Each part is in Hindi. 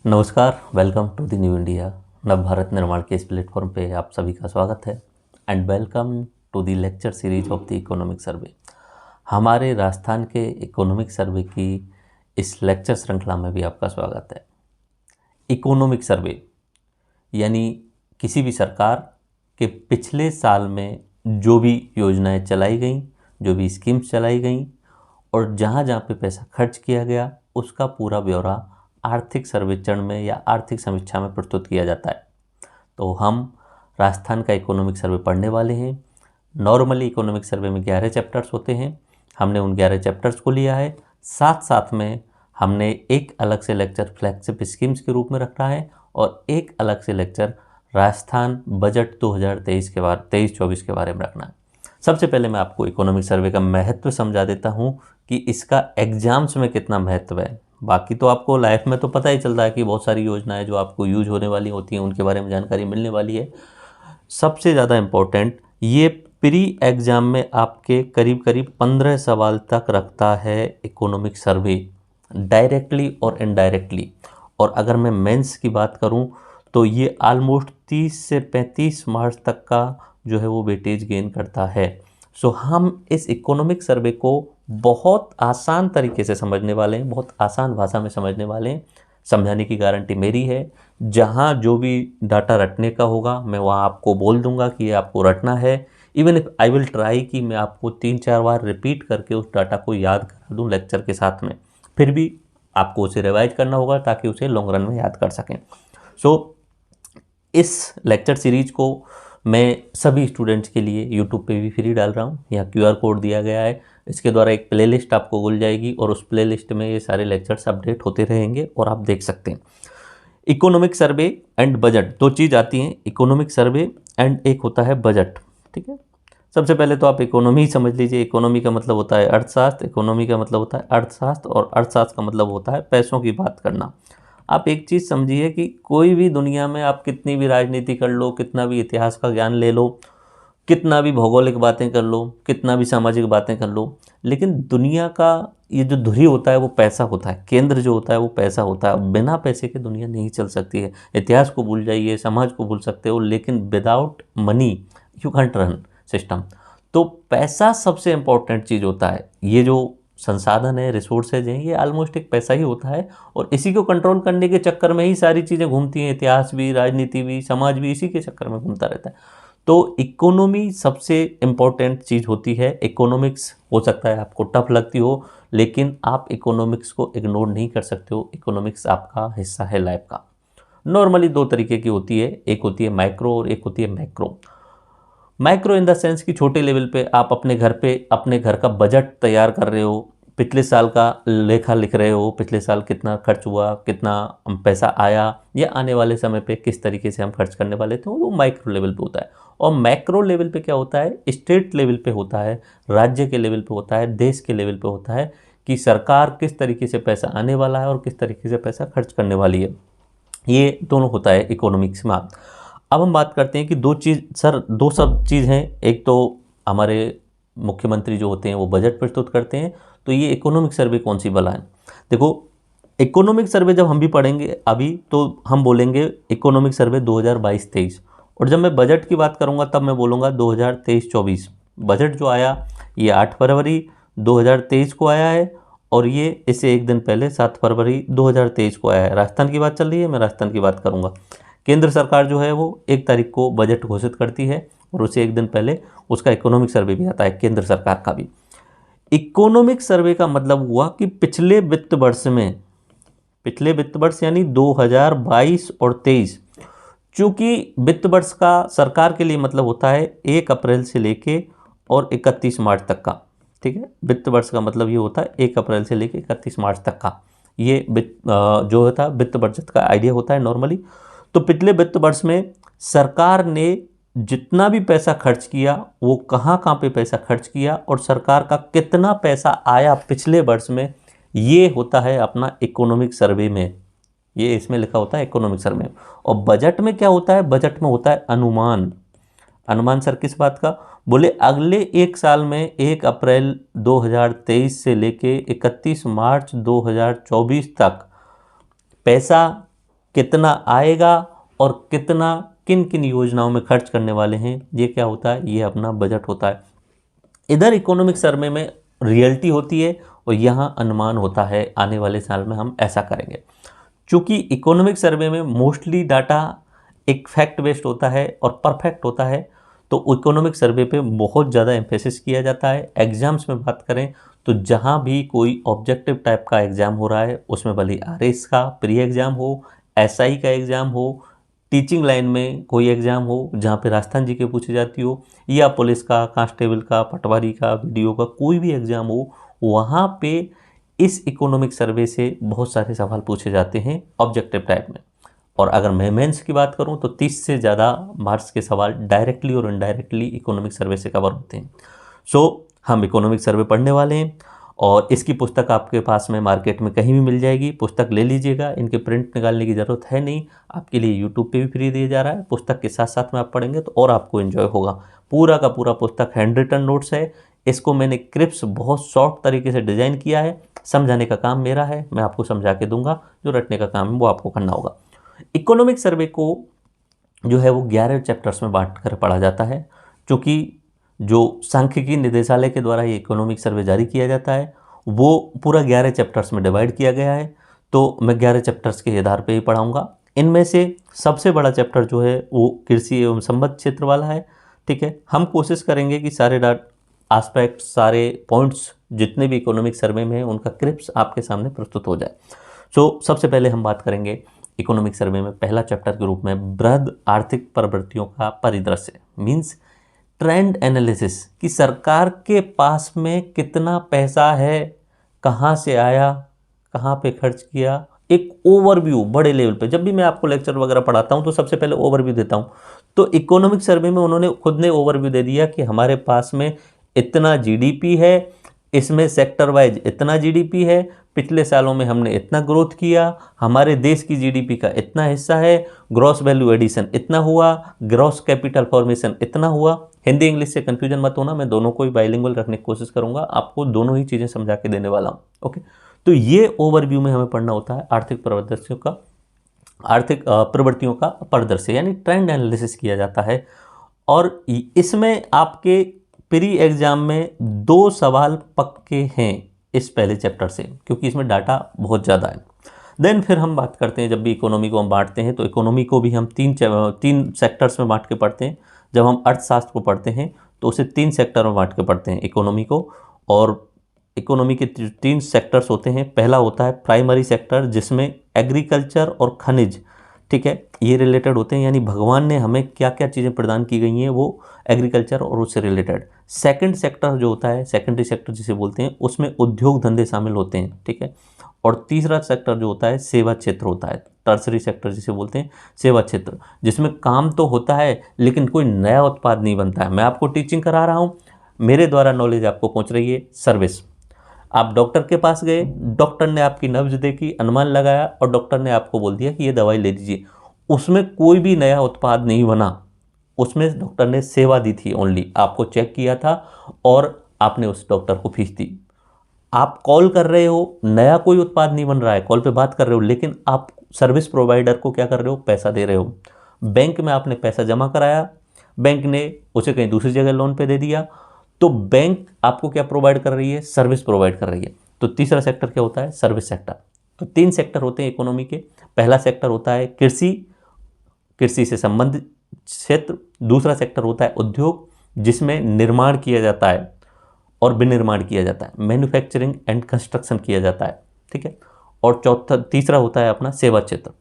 नमस्कार, welcome to the new India. नव भारत निर्माण के इस प्लेटफॉर्म पे आप सभी का स्वागत है and welcome to the lecture series of the economic survey. हमारे राजस्थान के इकोनॉमिक सर्वे की इस लेक्चर श्रृंखला में भी आपका स्वागत है। इकोनॉमिक सर्वे यानी किसी भी सरकार के पिछले साल में जो भी योजनाएं चलाई गई, जो भी स्कीम्स चलाई गई और जहाँ जहाँ पे पैसा खर्च किया गया, उसका पूरा ब्यौरा आर्थिक सर्वेक्षण में या आर्थिक समीक्षा में प्रस्तुत किया जाता है। तो हम राजस्थान का इकोनॉमिक सर्वे पढ़ने वाले हैं। नॉर्मली इकोनॉमिक सर्वे में 11 चैप्टर्स होते हैं। हमने उन 11 चैप्टर्स को लिया है। साथ साथ में हमने एक अलग से लेक्चर फ्लैगशिप स्कीम्स के रूप में रखा है और एक अलग से लेक्चर राजस्थान बजट 2023 के बारे 23-24 के बारे में रखना है। सबसे पहले मैं आपको इकोनॉमिक सर्वे का महत्व समझा देता हूँ कि इसका एग्जाम्स में कितना महत्व है। बाकी तो आपको लाइफ में तो पता ही चलता है कि बहुत सारी योजनाएं जो आपको यूज होने वाली होती हैं उनके बारे में जानकारी मिलने वाली है। सबसे ज़्यादा इम्पोर्टेंट ये प्री एग्ज़ाम में आपके करीब करीब 15 सवाल तक रखता है इकोनॉमिक सर्वे, डायरेक्टली और इनडायरेक्टली। और अगर मैं मेंस की बात करूं तो ये ऑलमोस्ट 30 से 35 मार्क्स तक का जो है वो वेटेज गेन करता है। सो हम इस इकोनॉमिक सर्वे को बहुत आसान तरीके से समझने वाले हैं, बहुत आसान भाषा में समझने वाले हैं। समझाने की गारंटी मेरी है। जहाँ जो भी डाटा रटने का होगा मैं वहाँ आपको बोल दूंगा कि ये आपको रटना है। Even if I will try कि मैं आपको 3-4 बार रिपीट करके उस डाटा को याद करा दूँ लेक्चर के साथ में, फिर भी आपको उसे रिवाइज करना होगा ताकि उसे लॉन्ग रन में याद कर सकें। इस लेक्चर सीरीज को मैं सभी स्टूडेंट्स के लिए यूट्यूब पे भी फ्री डाल रहा हूँ। यहाँ QR कोड दिया गया है, इसके द्वारा एक प्लेलिस्ट आपको खुल जाएगी और उस प्लेलिस्ट में ये सारे लेक्चर्स अपडेट होते रहेंगे और आप देख सकते हैं। इकोनॉमिक सर्वे एंड बजट, दो चीज़ आती हैं, इकोनॉमिक सर्वे एंड एक होता है बजट। ठीक है, सबसे पहले तो आप इकोनॉमी समझ लीजिए। इकोनॉमी का मतलब होता है अर्थशास्त्र, इकोनॉमी का मतलब होता है अर्थशास्त्र और अर्थशास्त्र का मतलब होता है पैसों की बात करना। आप एक चीज़ समझिए कि कोई भी दुनिया में आप कितनी भी राजनीति कर लो, कितना भी इतिहास का ज्ञान ले लो, कितना भी भौगोलिक बातें कर लो, कितना भी सामाजिक बातें कर लो, लेकिन दुनिया का ये जो धुरी होता है वो पैसा होता है, केंद्र जो होता है वो पैसा होता है। बिना पैसे के दुनिया नहीं चल सकती है। इतिहास को भूल जाइए, समाज को भूल सकते हो, लेकिन without money you can't run system. तो पैसा सबसे इम्पोर्टेंट चीज़ होता है। ये जो संसाधन है, रिसोर्सेज हैं, ये ऑलमोस्ट एक पैसा ही होता है और इसी को कंट्रोल करने के चक्कर में ही सारी चीज़ें घूमती हैं। इतिहास भी, राजनीति भी, समाज भी इसी के चक्कर में घूमता रहता है। तो इकोनॉमी सबसे इम्पोर्टेंट चीज़ होती है। इकोनॉमिक्स हो सकता है आपको टफ लगती हो, लेकिन आप इकोनॉमिक्स को इग्नोर नहीं कर सकते हो। इकोनॉमिक्स आपका हिस्सा है लाइफ का। नॉर्मली दो तरीके की होती है, एक होती है माइक्रो और एक होती है macro. Micro in the sense कि छोटे लेवल पे आप अपने घर पे अपने घर का बजट तैयार कर रहे हो, पिछले साल का लेखा लिख रहे हो, पिछले साल कितना खर्च हुआ, कितना पैसा आया, या आने वाले समय पे किस तरीके से हम खर्च करने वाले थे, वो माइक्रो लेवल पे होता है। और मैक्रो लेवल पे क्या होता है, स्टेट लेवल पे होता है, राज्य के लेवल पे होता है, देश के लेवल पे होता है कि सरकार किस तरीके से पैसा आने वाला है और किस तरीके से पैसा खर्च करने वाली है। ये दोनों होता है इकोनॉमिक्स में। अब हम बात करते हैं कि दो सब चीज़ हैं। एक तो हमारे मुख्यमंत्री जो होते हैं वो बजट प्रस्तुत करते हैं, तो ये इकोनॉमिक सर्वे कौन सी बला है। देखो, इकोनॉमिक सर्वे जब हम भी पढ़ेंगे अभी तो हम बोलेंगे इकोनॉमिक सर्वे 2022-23, और जब मैं बजट की बात करूंगा तब मैं बोलूँगा 2023-24। बजट जो आया ये 8 फरवरी 2023 को आया है और ये इससे एक दिन पहले 7 फरवरी 2023 को आया है। राजस्थान की बात चल रही है, मैं राजस्थान की बात करूँगा। केंद्र सरकार जो है वो 1 तारीख को बजट घोषित करती है और उसे एक दिन पहले उसका इकोनॉमिक सर्वे भी आता है, केंद्र सरकार का भी। इकोनॉमिक सर्वे का मतलब हुआ कि पिछले वित्त वर्ष यानी 2022 और 23, चूंकि वित्त वर्ष का सरकार के लिए मतलब होता है 1 अप्रैल से लेके और 31 मार्च तक का। ठीक है, वित्त वर्ष का मतलब ये होता है 1 अप्रैल से लेके 31 मार्च तक का। ये जो होता है वित्त बजट का आइडिया होता है नॉर्मली। तो पिछले वित्त वर्ष में सरकार ने जितना भी पैसा खर्च किया वो कहाँ कहाँ पे पैसा खर्च किया और सरकार का कितना पैसा आया पिछले वर्ष में, ये होता है अपना इकोनॉमिक सर्वे में। ये इसमें लिखा होता है इकोनॉमिक सर्वे। और बजट में क्या होता है, बजट में होता है अनुमान। अनुमान सर किस बात का, बोले अगले 1 साल में 1 अप्रैल 2023 से लेके 31 मार्च 2024 तक पैसा कितना आएगा और कितना किन किन योजनाओं में खर्च करने वाले हैं, ये क्या होता है, ये अपना बजट होता है। इधर इकोनॉमिक सर्वे में रियलिटी होती है और यहाँ अनुमान होता है आने वाले साल में हम ऐसा करेंगे। चूँकि इकोनॉमिक सर्वे में मोस्टली डाटा एक फैक्ट बेस्ड होता है और परफेक्ट होता है, तो इकोनॉमिक सर्वे पे बहुत ज़्यादा एम्फेसिस किया जाता है। एग्जाम्स में बात करें तो जहाँ भी कोई ऑब्जेक्टिव टाइप का एग्ज़ाम हो रहा है, उसमें भले आरएस का प्री एग्ज़ाम हो, एसआई का एग्ज़ाम हो, टीचिंग लाइन में कोई एग्ज़ाम हो जहाँ पे राजस्थान जी के पूछी जाती हो, या पुलिस का, कांस्टेबल का, पटवारी का, वीडियो का, कोई भी एग्ज़ाम हो, वहाँ पे इस इकोनॉमिक सर्वे से बहुत सारे सवाल पूछे जाते हैं ऑब्जेक्टिव टाइप में। और अगर मैं मेंस की बात करूं तो 30 से ज़्यादा मार्क्स के सवाल डायरेक्टली और इनडायरेक्टली इकोनॉमिक सर्वे से कवर होते हैं। सो हम इकोनॉमिक सर्वे पढ़ने वाले हैं और इसकी पुस्तक आपके पास में मार्केट में कहीं भी मिल जाएगी, पुस्तक ले लीजिएगा। इनके प्रिंट निकालने की ज़रूरत है नहीं, आपके लिए यूट्यूब पे भी फ्री दिया जा रहा है। पुस्तक के साथ साथ में आप पढ़ेंगे तो और आपको एंजॉय होगा। पूरा का पूरा पुस्तक हैंड रिटन नोट्स है। इसको मैंने क्रिप्स बहुत शॉर्ट तरीके से डिज़ाइन किया है। समझाने का काम मेरा है, मैं आपको समझा के दूंगा, जो रटने का काम है वो आपको करना होगा। इकोनॉमिक सर्वे को जो है वो 11 चैप्टर्स में बांट कर पढ़ा जाता है, क्योंकि जो सांख्यिकी निदेशालय के द्वारा ये इकोनॉमिक सर्वे जारी किया जाता है वो पूरा 11 चैप्टर्स में डिवाइड किया गया है। तो मैं 11 चैप्टर्स के आधार पे ही पढ़ाऊँगा। इनमें से सबसे बड़ा चैप्टर जो है वो कृषि एवं संबद्ध क्षेत्र वाला है। ठीक है, हम कोशिश करेंगे कि सारे एस्पेक्ट, सारे पॉइंट्स जितने भी इकोनॉमिक सर्वे में हैं उनका क्रिप्स आपके सामने प्रस्तुत हो जाए। सबसे पहले हम बात करेंगे इकोनॉमिक सर्वे में पहला चैप्टर के रूप में वृहद आर्थिक प्रवृत्तियों का परिदृश्य, मीन्स ट्रेंड एनालिसिस, कि सरकार के पास में कितना पैसा है, कहाँ से आया, कहाँ पे खर्च किया, एक ओवरव्यू बड़े लेवल पे। जब भी मैं आपको लेक्चर वगैरह पढ़ाता हूँ तो सबसे पहले ओवरव्यू देता हूँ। तो इकोनॉमिक सर्वे में उन्होंने खुद ने ओवरव्यू दे दिया कि हमारे पास में इतना जीडीपी है, इसमें सेक्टर वाइज इतना जीडीपी है, पिछले सालों में हमने इतना ग्रोथ किया, हमारे देश की जीडीपी का इतना हिस्सा है, ग्रॉस वैल्यू एडिशन इतना हुआ, ग्रॉस कैपिटल फॉर्मेशन इतना हुआ। हिंदी इंग्लिश से कंफ्यूजन मत होना, मैं दोनों को ही बाइलिंगुअल रखने की कोशिश करूंगा, आपको दोनों ही चीज़ें समझा के देने वाला हूँ। ओके, तो ये ओवरव्यू में हमें पढ़ना होता है आर्थिक प्रवृत्तियों का, आर्थिक प्रवृत्तियों का परिदृश्य, यानी ट्रेंड एनालिसिस किया जाता है। और इसमें आपके प्री एग्जाम में 2 सवाल पक्के हैं इस पहले चैप्टर से, क्योंकि इसमें डाटा बहुत ज़्यादा है। देन फिर हम बात करते हैं, जब भी इकोनॉमी को हम बांटते हैं तो इकोनॉमी को भी हम तीन सेक्टर्स में बांट के पढ़ते हैं। जब हम अर्थशास्त्र को पढ़ते हैं तो उसे 3 सेक्टर में बांट के पढ़ते हैं इकोनॉमी को। और इकोनॉमी के 3 सेक्टर्स होते हैं। पहला होता है प्राइमरी सेक्टर, जिसमें एग्रीकल्चर और खनिज, ठीक है, ये रिलेटेड होते हैं, यानी भगवान ने हमें क्या क्या चीज़ें प्रदान की गई हैं वो एग्रीकल्चर और उससे रिलेटेड। सेकंड सेक्टर जो होता है, सेकेंडरी सेक्टर जिसे बोलते हैं, उसमें उद्योग धंधे शामिल होते हैं। ठीक है, और तीसरा सेक्टर जो होता है सेवा क्षेत्र होता है, टर्सरी सेक्टर जिसे बोलते हैं, सेवा क्षेत्र, जिसमें काम तो होता है लेकिन कोई नया उत्पाद नहीं बनता है। मैं आपको टीचिंग करा रहा हूँ, मेरे द्वारा नॉलेज आपको पहुँच रही है। सर्विस, आप डॉक्टर के पास गए, डॉक्टर ने आपकी नब्ज देखी, अनुमान लगाया और डॉक्टर ने आपको बोल दिया कि ये दवाई ले लीजिए। उसमें कोई भी नया उत्पाद नहीं बना, उसमें डॉक्टर ने सेवा दी थी, ओनली आपको चेक किया था और आपने उस डॉक्टर को फीस दी। आप कॉल कर रहे हो, नया कोई उत्पाद नहीं बन रहा है, कॉल पे बात कर रहे हो, लेकिन आप सर्विस प्रोवाइडर को क्या कर रहे हो, पैसा दे रहे हो। बैंक में आपने पैसा जमा कराया, बैंक ने उसे कहीं दूसरी जगह लोन पे दे दिया, तो बैंक आपको क्या प्रोवाइड कर रही है, सर्विस प्रोवाइड कर रही है। तो तीसरा सेक्टर क्या होता है, सर्विस सेक्टर। तो 3 सेक्टर होते हैं इकोनॉमी के। पहला सेक्टर होता है कृषि, कृषि से संबंधित क्षेत्र। दूसरा सेक्टर होता है उद्योग, जिसमें निर्माण किया जाता है और विनिर्माण किया जाता है, मैन्युफैक्चरिंग एंड कंस्ट्रक्शन किया जाता है। ठीक है, और तीसरा होता है अपना सेवा क्षेत्र।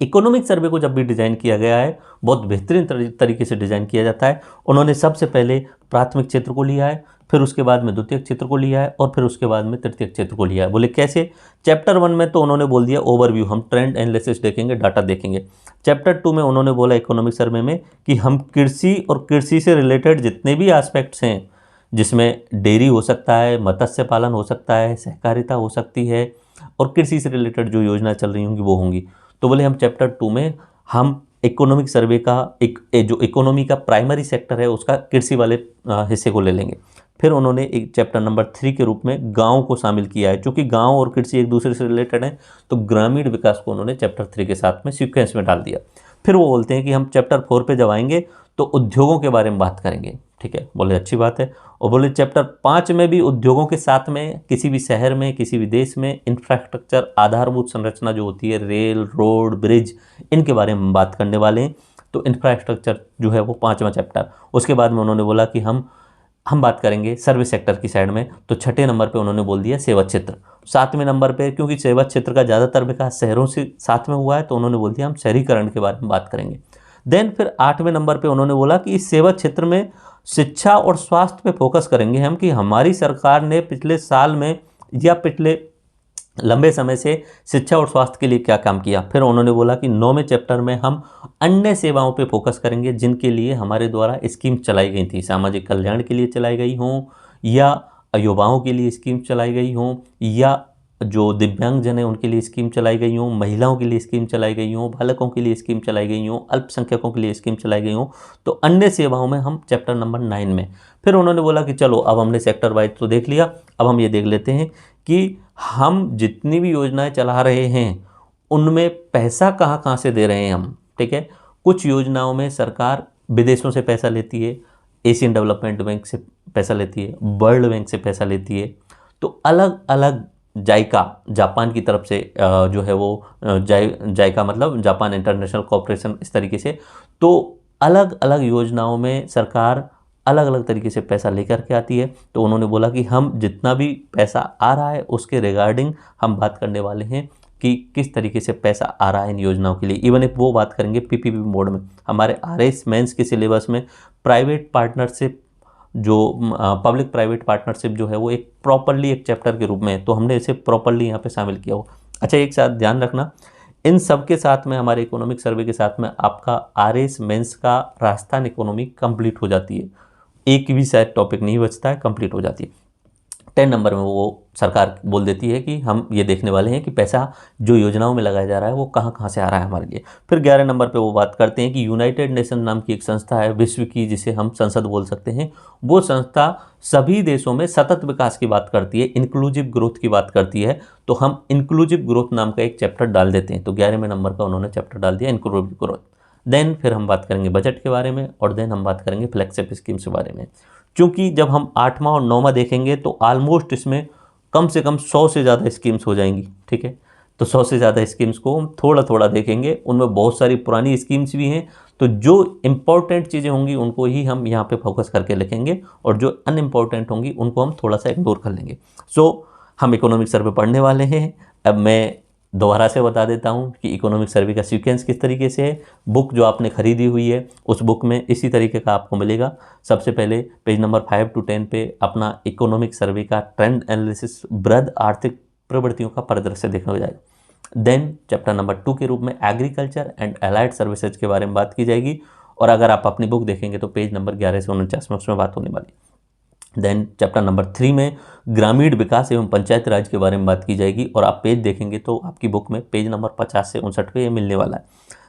इकोनॉमिक सर्वे को जब भी डिज़ाइन किया गया है, बहुत बेहतरीन तरीके से डिज़ाइन किया जाता है। उन्होंने सबसे पहले प्राथमिक क्षेत्र को लिया है, फिर उसके बाद में द्वितीय क्षेत्र को लिया है और फिर उसके बाद में तृतीय क्षेत्र को लिया है। बोले कैसे? चैप्टर 1 में तो उन्होंने बोल दिया ओवरव्यू, हम ट्रेंड एनालिसिस देखेंगे, डाटा देखेंगे। चैप्टर 2 में उन्होंने बोला इकोनॉमिक सर्वे में कि हम कृषि और कृषि से रिलेटेड जितने भी एस्पेक्ट्स हैं, जिसमें डेयरी हो सकता है, मत्स्य पालन हो सकता है, सहकारिता हो सकती है, और कृषि से रिलेटेड जो योजना चल रही होंगी वो होंगी। तो बोले हम चैप्टर 2 में हम इकोनॉमिक सर्वे का जो इकोनॉमी का प्राइमरी सेक्टर है उसका कृषि वाले हिस्से को ले लेंगे। फिर उन्होंने एक चैप्टर नंबर 3 के रूप में गांव को शामिल किया है, क्योंकि गांव और कृषि एक दूसरे से रिलेटेड हैं, तो ग्रामीण विकास को उन्होंने चैप्टर 3 के साथ में सीक्वेंस में डाल दिया। फिर वो बोलते हैं कि हम चैप्टर 4 पे जब आएंगे तो उद्योगों के बारे में बात करेंगे। ठीक है, बोले अच्छी बात है। और बोले चैप्टर 5 में भी उद्योगों के साथ में किसी भी शहर में, किसी भी देश में इंफ्रास्ट्रक्चर, आधारभूत संरचना जो होती है, रेल, रोड, ब्रिज, इनके बारे में बात करने वाले हैं। तो इंफ्रास्ट्रक्चर जो है वो 5वां चैप्टर। उसके बाद में उन्होंने बोला कि हम बात करेंगे सर्विस सेक्टर की साइड में, तो 6ठे नंबर पे उन्होंने बोल दिया सेवा क्षेत्र। 7वें नंबर पे, क्योंकि सेवा क्षेत्र का ज़्यादातर विकास शहरों से साथ में हुआ है, तो उन्होंने बोल दिया हम शहरीकरण के बारे में बात करेंगे। देन फिर 8वें नंबर पे उन्होंने बोला कि इस सेवा क्षेत्र में शिक्षा और स्वास्थ्य पे फोकस करेंगे हम, कि हमारी सरकार ने पिछले साल में या पिछले लंबे समय से शिक्षा और स्वास्थ्य के लिए क्या काम किया। फिर उन्होंने बोला कि 9वें चैप्टर में हम अन्य सेवाओं पे फोकस करेंगे जिनके लिए हमारे द्वारा स्कीम चलाई गई थी, सामाजिक कल्याण के लिए चलाई गई हों, या युवाओं के लिए स्कीम चलाई गई हों, या जो दिव्यांगजन है उनके लिए स्कीम चलाई गई हों, महिलाओं के लिए स्कीम चलाई गई हों, बालकों के लिए स्कीम चलाई गई हों, अल्पसंख्यकों के लिए स्कीम चलाई गई हों। तो अन्य सेवाओं में हम चैप्टर नंबर 9 में। फिर उन्होंने बोला कि चलो अब हमने सेक्टर वाइज तो देख लिया, अब हम ये देख लेते हैं कि हम जितनी भी योजनाएं चला रहे हैं उनमें पैसा कहाँ कहाँ से दे रहे हैं हम। ठीक है, कुछ योजनाओं में सरकार विदेशों से पैसा लेती है, एशियन डेवलपमेंट बैंक से पैसा लेती है, वर्ल्ड बैंक से पैसा लेती है। तो अलग अलग जायका, जापान की तरफ से जो है वो जायका मतलब जापान इंटरनेशनल कॉरपोरेशन, इस तरीके से। तो अलग अलग योजनाओं में सरकार अलग अलग तरीके से पैसा लेकर के आती है। तो उन्होंने बोला कि हम जितना भी पैसा आ रहा है उसके रिगार्डिंग हम बात करने वाले हैं कि किस तरीके से पैसा आ रहा है इन योजनाओं के लिए। इवन एक वो बात करेंगे पीपीपी मोड में। हमारे आरएस मेंस के सिलेबस में प्राइवेट पार्टनरशिप, जो पब्लिक प्राइवेट पार्टनरशिप जो है वो एक प्रॉपरली एक चैप्टर के रूप में है, तो हमने इसे प्रॉपरली यहाँ पे शामिल किया हो। अच्छा, एक साथ ध्यान रखना, इन सब के साथ में हमारे इकोनॉमिक सर्वे के साथ में आपका आरएस मेंस का राजस्थान इकोनॉमी कंप्लीट हो जाती है। एक भी शायद टॉपिक नहीं बचता है, कंप्लीट हो जाती है। 10 नंबर में वो सरकार बोल देती है कि हम ये देखने वाले हैं कि पैसा जो योजनाओं में लगाया जा रहा है वो कहाँ कहाँ से आ रहा है हमारे लिए। फिर 11 नंबर पे वो बात करते हैं कि यूनाइटेड नेशन नाम की एक संस्था है विश्व की, जिसे हम संसद बोल सकते हैं। वो संस्था सभी देशों में सतत विकास की बात करती है, इंक्लूसिव ग्रोथ की बात करती है। तो हम इंक्लूसिव ग्रोथ नाम का एक चैप्टर डाल देते हैं। तो 11वें नंबर का उन्होंने चैप्टर डाल दिया इंक्लूसिव ग्रोथ। देन फिर हम बात करेंगे बजट के बारे में, और देन हम बात करेंगे फ्लैगशिप स्कीम्स के बारे में। क्योंकि जब हम 8वां और 9वां देखेंगे तो ऑलमोस्ट इसमें कम से कम 100 से ज़्यादा स्कीम्स हो जाएंगी। ठीक है, तो 100 से ज़्यादा स्कीम्स को हम थोड़ा थोड़ा देखेंगे। उनमें बहुत सारी पुरानी स्कीम्स भी हैं, तो जो इम्पोर्टेंट चीज़ें होंगी उनको ही हम यहाँ पे फोकस करके लिखेंगे, और जो अनइम्पोर्टेंट होंगी उनको हम थोड़ा सा इग्नोर कर लेंगे। सो हम इकोनॉमिक सर्वे पढ़ने वाले हैं। अब मैं दोबारा से बता देता हूँ कि इकोनॉमिक सर्वे का सीक्वेंस किस तरीके से है। बुक जो आपने खरीदी हुई है उस बुक में इसी तरीके का आपको मिलेगा। सबसे पहले पेज नंबर 5 to 10 पे अपना इकोनॉमिक सर्वे का ट्रेंड एनालिसिस, वृहद आर्थिक प्रवृत्तियों का परिदृश्य देखा जाएगा। देन चैप्टर नंबर 2 के रूप में एग्रीकल्चर एंड एलाइड सर्विसेज के बारे में बात की जाएगी, और अगर आप अपनी बुक देखेंगे तो पेज नंबर 11 से 49 में उसमें बात होने वाली। देन चैप्टर नंबर 3 में ग्रामीण विकास एवं पंचायत राज के बारे में बात की जाएगी, और आप पेज देखेंगे तो आपकी बुक में पेज नंबर 50 से 59 पे ये मिलने वाला है।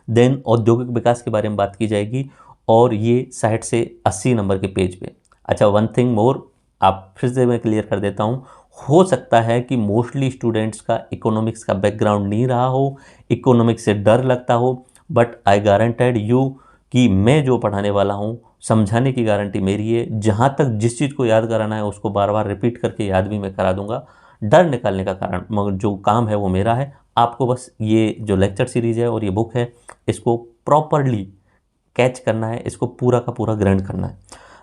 देन औद्योगिक विकास के बारे में बात की जाएगी, और ये 60 से 80 नंबर के पेज पे। अच्छा, वन थिंग मोर, आप फिर से मैं क्लियर कर देता हूँ, हो सकता है कि मोस्टली स्टूडेंट्स का इकोनॉमिक्स का बैकग्राउंड नहीं रहा हो, इकोनॉमिक्स से डर लगता हो, बट आई गारंटेड यू कि मैं जो पढ़ाने वाला हूँ समझाने की गारंटी मेरी है। जहाँ तक जिस चीज़ को याद कराना है उसको बार बार रिपीट करके याद भी मैं करा दूंगा। डर निकालने का कारण मगर जो काम है वो मेरा है। आपको बस ये जो लेक्चर सीरीज़ है और ये बुक है इसको प्रॉपरली कैच करना है, इसको पूरा का पूरा ग्रहण करना है।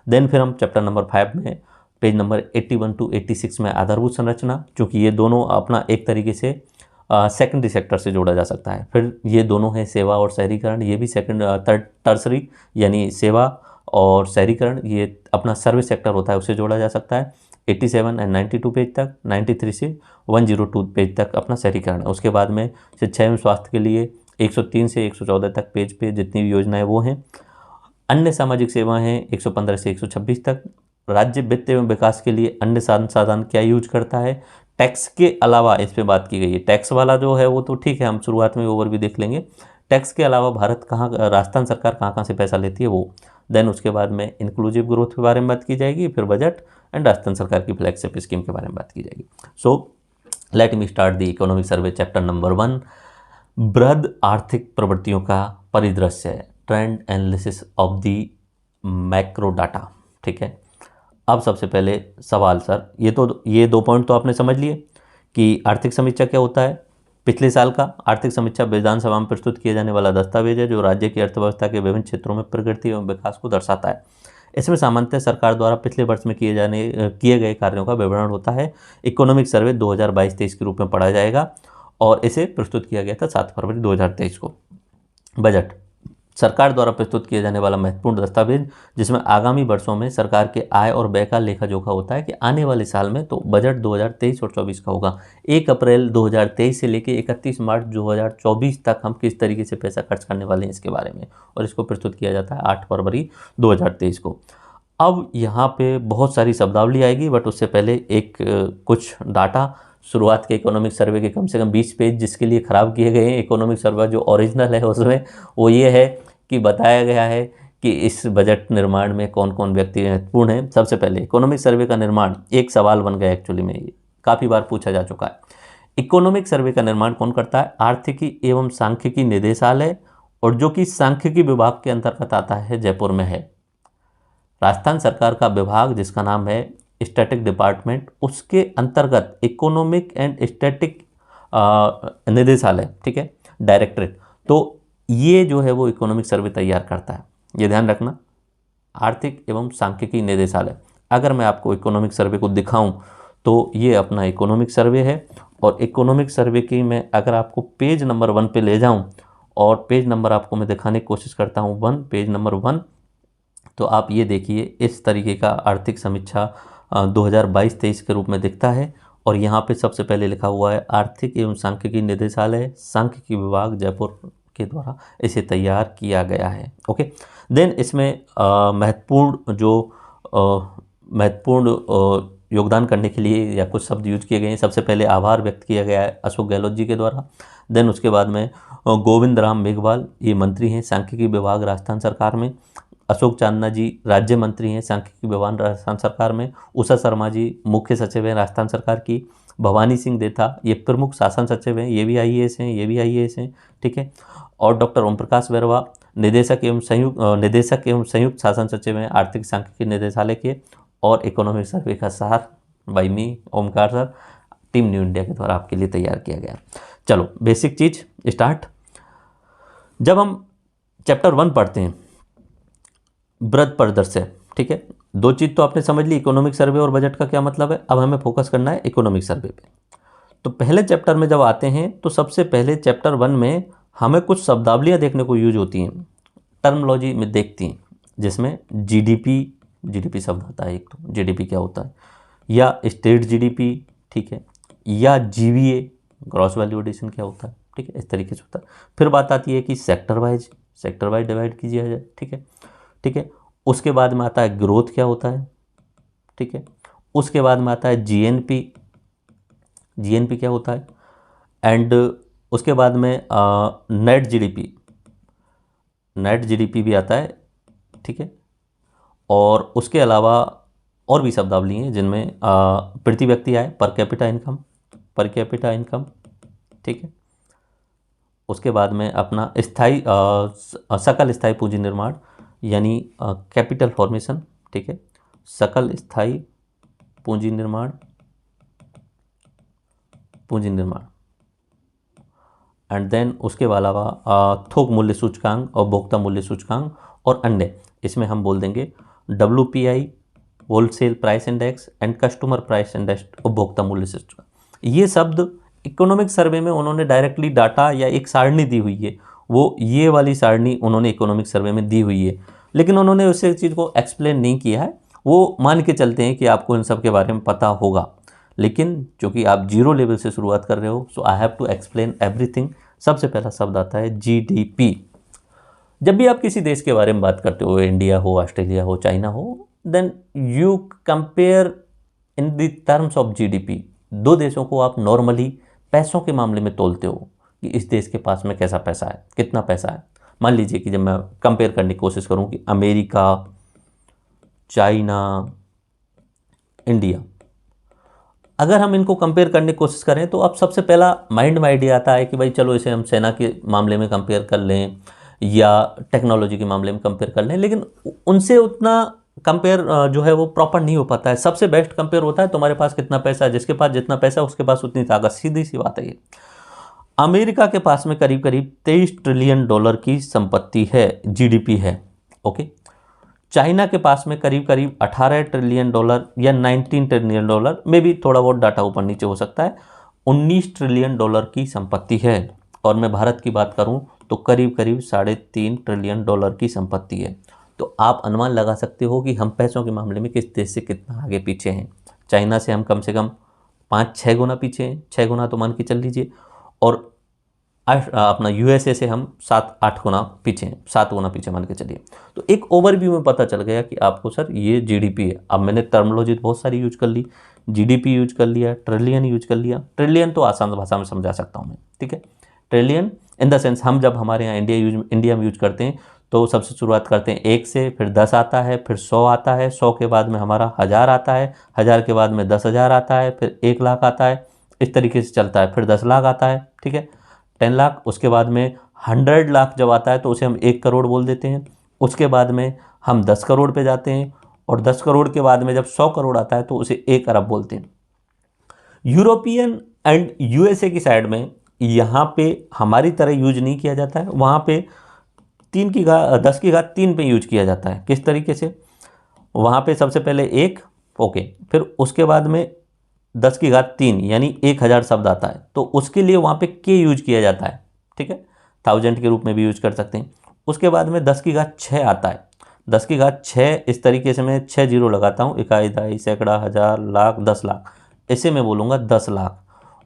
देन फिर हम चैप्टर नंबर 5 में पेज नंबर 81 to 86 में आधारभूत संरचना, क्योंकि ये दोनों अपना एक तरीके से सेकेंडरी सेक्टर से जोड़ा जा सकता है। फिर ये दोनों हैं सेवा और शहरीकरण, ये भी टर्सरी यानी सेवा और शहरीकरण ये अपना सर्विस सेक्टर होता है उससे जोड़ा जा सकता है। 87 एंड 92 पेज तक, 93 से 102 पेज तक अपना शहरीकरण है। उसके बाद में शिक्षा एवं स्वास्थ्य के लिए 103 से 114 तक पेज पे जितनी भी योजनाएं वो हैं। अन्य सामाजिक सेवाएं हैं 115 से 126 तक। राज्य वित्त एवं विकास के लिए अन्य साधन क्या यूज करता है। टैक्स के अलावा इस पे बात की गई है। टैक्स वाला जो है वो तो ठीक है, हम शुरुआत में ओवर भी देख लेंगे। टैक्स के अलावा भारत कहाँ, राजस्थान सरकार कहाँ कहाँ से पैसा लेती है वो। देन उसके बाद में इंक्लूसिव ग्रोथ के बारे में बात की जाएगी, फिर बजट एंड राजस्थान सरकार की फ्लैगशिप स्कीम के बारे में बात की जाएगी। So let me start the economic survey chapter number 1, बृहद आर्थिक प्रवृत्तियों का परिदृश्य, trend analysis of the macro data. ठीक है, अब सबसे पहले सवाल, सर ये 2 पॉइंट तो आपने समझ लिए कि आर्थिक समीक्षा क्या होता है। पिछले साल का आर्थिक समीक्षा विधानसभा में प्रस्तुत किया जाने वाला दस्तावेज है जो राज्य की अर्थव्यवस्था के विभिन्न क्षेत्रों में प्रगति एवं विकास को दर्शाता है। इसमें सामान्यतः सरकार द्वारा पिछले वर्ष में किए गए कार्यों का विवरण होता है। इकोनॉमिक सर्वे 2022-23 के रूप में पढ़ा जाएगा और इसे प्रस्तुत किया गया था 7 फरवरी 2023 को। बजट सरकार द्वारा प्रस्तुत किया जाने वाला महत्वपूर्ण दस्तावेज जिसमें आगामी वर्षों में सरकार के आय और व्यय का लेखा जोखा होता है कि आने वाले साल में तो बजट 2023 और 24 का होगा। 1 अप्रैल 2023 से लेकर 31 मार्च 2024 तक हम किस तरीके से पैसा खर्च करने वाले हैं इसके बारे में, और इसको प्रस्तुत किया जाता है 8 फरवरी 2023 को। अब यहाँ पे बहुत सारी शब्दावली आएगी, बट उससे पहले कुछ डाटा शुरुआत के इकोनॉमिक सर्वे के कम से कम 20 पेज जिसके लिए ख़राब किए गए हैं। इकोनॉमिक सर्वे जो ओरिजिनल है उसमें वो ये है कि बताया गया है कि इस बजट निर्माण में कौन कौन व्यक्ति महत्वपूर्ण हैं। सबसे पहले इकोनॉमिक सर्वे का निर्माण एक सवाल बन गया, एक्चुअली में ये काफ़ी बार पूछा जा चुका है। इकोनॉमिक सर्वे का निर्माण कौन करता है? आर्थिकी एवं सांख्यिकी निदेशालय, और जो कि सांख्यिकी विभाग के अंतर्गत आता है, जयपुर में है। राजस्थान सरकार का विभाग जिसका नाम है स्टैटिक डिपार्टमेंट, उसके अंतर्गत इकोनॉमिक एंड स्टैटिक निदेशालय, ठीक है, डायरेक्टरेट, तो ये जो है वो इकोनॉमिक सर्वे तैयार करता है। ये ध्यान रखना, आर्थिक एवं सांख्यिकी निदेशालय। अगर मैं आपको इकोनॉमिक सर्वे को दिखाऊं तो ये अपना इकोनॉमिक सर्वे है, और इकोनॉमिक सर्वे की मैं अगर आपको पेज नंबर 1 पे ले जाऊं और पेज नंबर आपको मैं दिखाने की कोशिश करता हूं 1, पेज नंबर 1, तो आप ये देखिए इस तरीके का आर्थिक समीक्षा 2022-23 के रूप में दिखता है। और यहाँ पे सबसे पहले लिखा हुआ है आर्थिक एवं सांख्यिकी निदेशालय, सांख्यिकी विभाग, जयपुर के द्वारा इसे तैयार किया गया है। ओके, देन इसमें महत्वपूर्ण योगदान करने के लिए या कुछ शब्द यूज किए गए हैं। सबसे पहले आभार व्यक्त किया गया है अशोक गहलोत जी के द्वारा। देन उसके बाद में गोविंद राम मेघवाल, ये मंत्री हैं सांख्यिकी विभाग राजस्थान सरकार में। अशोक चांदना जी राज्य मंत्री हैं सांख्यिकी विभाग राजस्थान सरकार में। उषा शर्मा जी मुख्य सचिव हैं राजस्थान सरकार की। भवानी सिंह देथा ये प्रमुख शासन सचिव हैं, ये भी आईएएस हैं, ठीक है। और डॉक्टर ओम प्रकाश बैरवा निदेशक एवं संयुक्त शासन सचिव हैं आर्थिक सांख्यिकी निदेशालय के। और इकोनॉमिक सर्वे का सार by me Omkar sir, team new India के द्वारा आपके लिए तैयार किया गया। चलो बेसिक चीज स्टार्ट। जब हम चैप्टर 1 पढ़ते हैं बृहद परिदृश्य, ठीक है, 2 चीज़ तो आपने समझ ली, इकोनॉमिक सर्वे और बजट का क्या मतलब है। अब हमें फोकस करना है इकोनॉमिक सर्वे पे। तो पहले चैप्टर में जब आते हैं तो सबसे पहले चैप्टर 1 में हमें कुछ शब्दावलियाँ देखने को यूज होती हैं, टर्मोलॉजी में देखती हैं, जिसमें जीडीपी शब्द आता है। एक तो जीडीपी क्या होता है, या स्टेट जीडीपी, ठीक है, या जीवीए ग्रॉस वैल्यू एडिशन क्या होता है, ठीक है, इस तरीके से होता है। फिर बात आती है कि सेक्टर वाइज डिवाइड कीजिए जाए, ठीक है। उसके बाद में आता है ग्रोथ क्या होता है, ठीक है। उसके बाद में आता है जीएनपी क्या होता है, एंड उसके बाद में नेट जीडीपी भी आता है, ठीक है। और उसके अलावा और भी शब्दावली हैं जिनमें प्रति व्यक्ति आय पर कैपिटा इनकम, ठीक है। उसके बाद में अपना सकल स्थायी पूंजी निर्माण यानी कैपिटल फॉर्मेशन, ठीक है, सकल स्थायी पूंजी निर्माण एंड देन उसके अलावा थोक मूल्य सूचकांक और भोक्ता मूल्य सूचकांक और अन्य, इसमें हम बोल देंगे WPI wholesale price index and customer price index उपभोक्ता मूल्य सूचकांक। ये शब्द इकोनॉमिक सर्वे में उन्होंने डायरेक्टली डाटा या एक सारणी दी हुई है, वो ये वाली सारणी उन्होंने इकोनॉमिक सर्वे में दी हुई है, लेकिन उन्होंने उस चीज़ को एक्सप्लेन नहीं किया है। वो मान के चलते हैं कि आपको इन सब के बारे में पता होगा, लेकिन चूँकि आप 0 लेवल से शुरुआत कर रहे हो, so I have to explain everything. सबसे पहला शब्द आता है जीडीपी। जब भी आप किसी देश के बारे में बात करते हो, इंडिया हो, ऑस्ट्रेलिया हो, चाइना हो, then you compare in the terms of GDP. 2 देशों को आप नॉर्मली पैसों के मामले में तोलते हो, कि इस देश के पास में कैसा पैसा है, कितना पैसा है। मान लीजिए कि जब मैं कंपेयर करने की कोशिश करूं कि अमेरिका, चाइना, इंडिया, अगर हम इनको कंपेयर करने की कोशिश करें तो अब सबसे पहला माइंड में आइडिया आता है कि भाई चलो इसे हम सेना के मामले में कंपेयर कर लें या टेक्नोलॉजी के मामले में कंपेयर कर लें, लेकिन उनसे उतना कंपेयर जो है वो प्रॉपर नहीं हो पाता है। सबसे बेस्ट कंपेयर होता है तुम्हारे पास कितना पैसा है, जिसके पास जितना पैसा है उसके पास उतनी ताकत, सीधी सी बात है ये। अमेरिका के पास में करीब करीब 23 ट्रिलियन डॉलर की संपत्ति है, जीडीपी है। ओके, चाइना के पास में करीब करीब 18 ट्रिलियन डॉलर या 19 ट्रिलियन डॉलर में भी थोड़ा बहुत डाटा ऊपर नीचे हो सकता है, 19 ट्रिलियन डॉलर की संपत्ति है। और मैं भारत की बात करूं तो करीब करीब 3.5 ट्रिलियन डॉलर की संपत्ति है। तो आप अनुमान लगा सकते हो कि हम पैसों के मामले में किस देश से कितना आगे पीछे हैं। चाइना से हम कम से कम 5-6 गुना पीछे हैं, 6 गुना तो मान के चल लीजिए, और अपना यूएसए से हम 7-8 गुना पीछे हैं, 7 गुना पीछे मान के चलिए। तो एक ओवरव्यू में पता चल गया कि आपको सर ये जीडीपी है। अब मैंने टर्मिनोलॉजी बहुत सारी यूज कर ली, जीडीपी यूज कर लिया, ट्रिलियन यूज कर लिया। ट्रिलियन तो आसान भाषा में समझा सकता हूँ मैं, ठीक है। ट्रिलियन इन द सेंस हम जब हमारे यहाँ इंडिया में यूज करते हैं तो सबसे शुरुआत करते हैं 1 से, फिर 10 आता है, फिर 100 आता है, 100 के बाद में हमारा 1000 आता है, 1000 के बाद में 10,000 आता है, फिर 1 लाख आता है, इस तरीके से चलता है, फिर 10 लाख आता है, ठीक है, 10 लाख। उसके बाद में 100 लाख जब आता है तो उसे हम 1 करोड़ बोल देते हैं। उसके बाद में हम 10 करोड़ पे जाते हैं, और 10 करोड़ के बाद में जब 100 करोड़ आता है तो उसे 1 अरब बोलते हैं। यूरोपियन एंड यूएसए की साइड में यहाँ पे हमारी तरह यूज नहीं किया जाता है, वहाँ पे 10 की घात 3 पे यूज किया जाता है। किस तरीके से, वहाँ पे सबसे पहले 1, ओके, फिर उसके बाद में 10 की घात 3 यानी 1000 शब्द आता है, तो उसके लिए वहाँ पे के यूज किया जाता है, ठीक है, 1000 के रूप में भी यूज कर सकते हैं। उसके बाद में 10 की घात 6 आता है, 10 की घात 6 इस तरीके से मैं 6 जीरो लगाता हूँ, इकाई, दहाई, सैकड़ा, हजार, लाख, 10 लाख, इसे मैं बोलूँगा 10 लाख।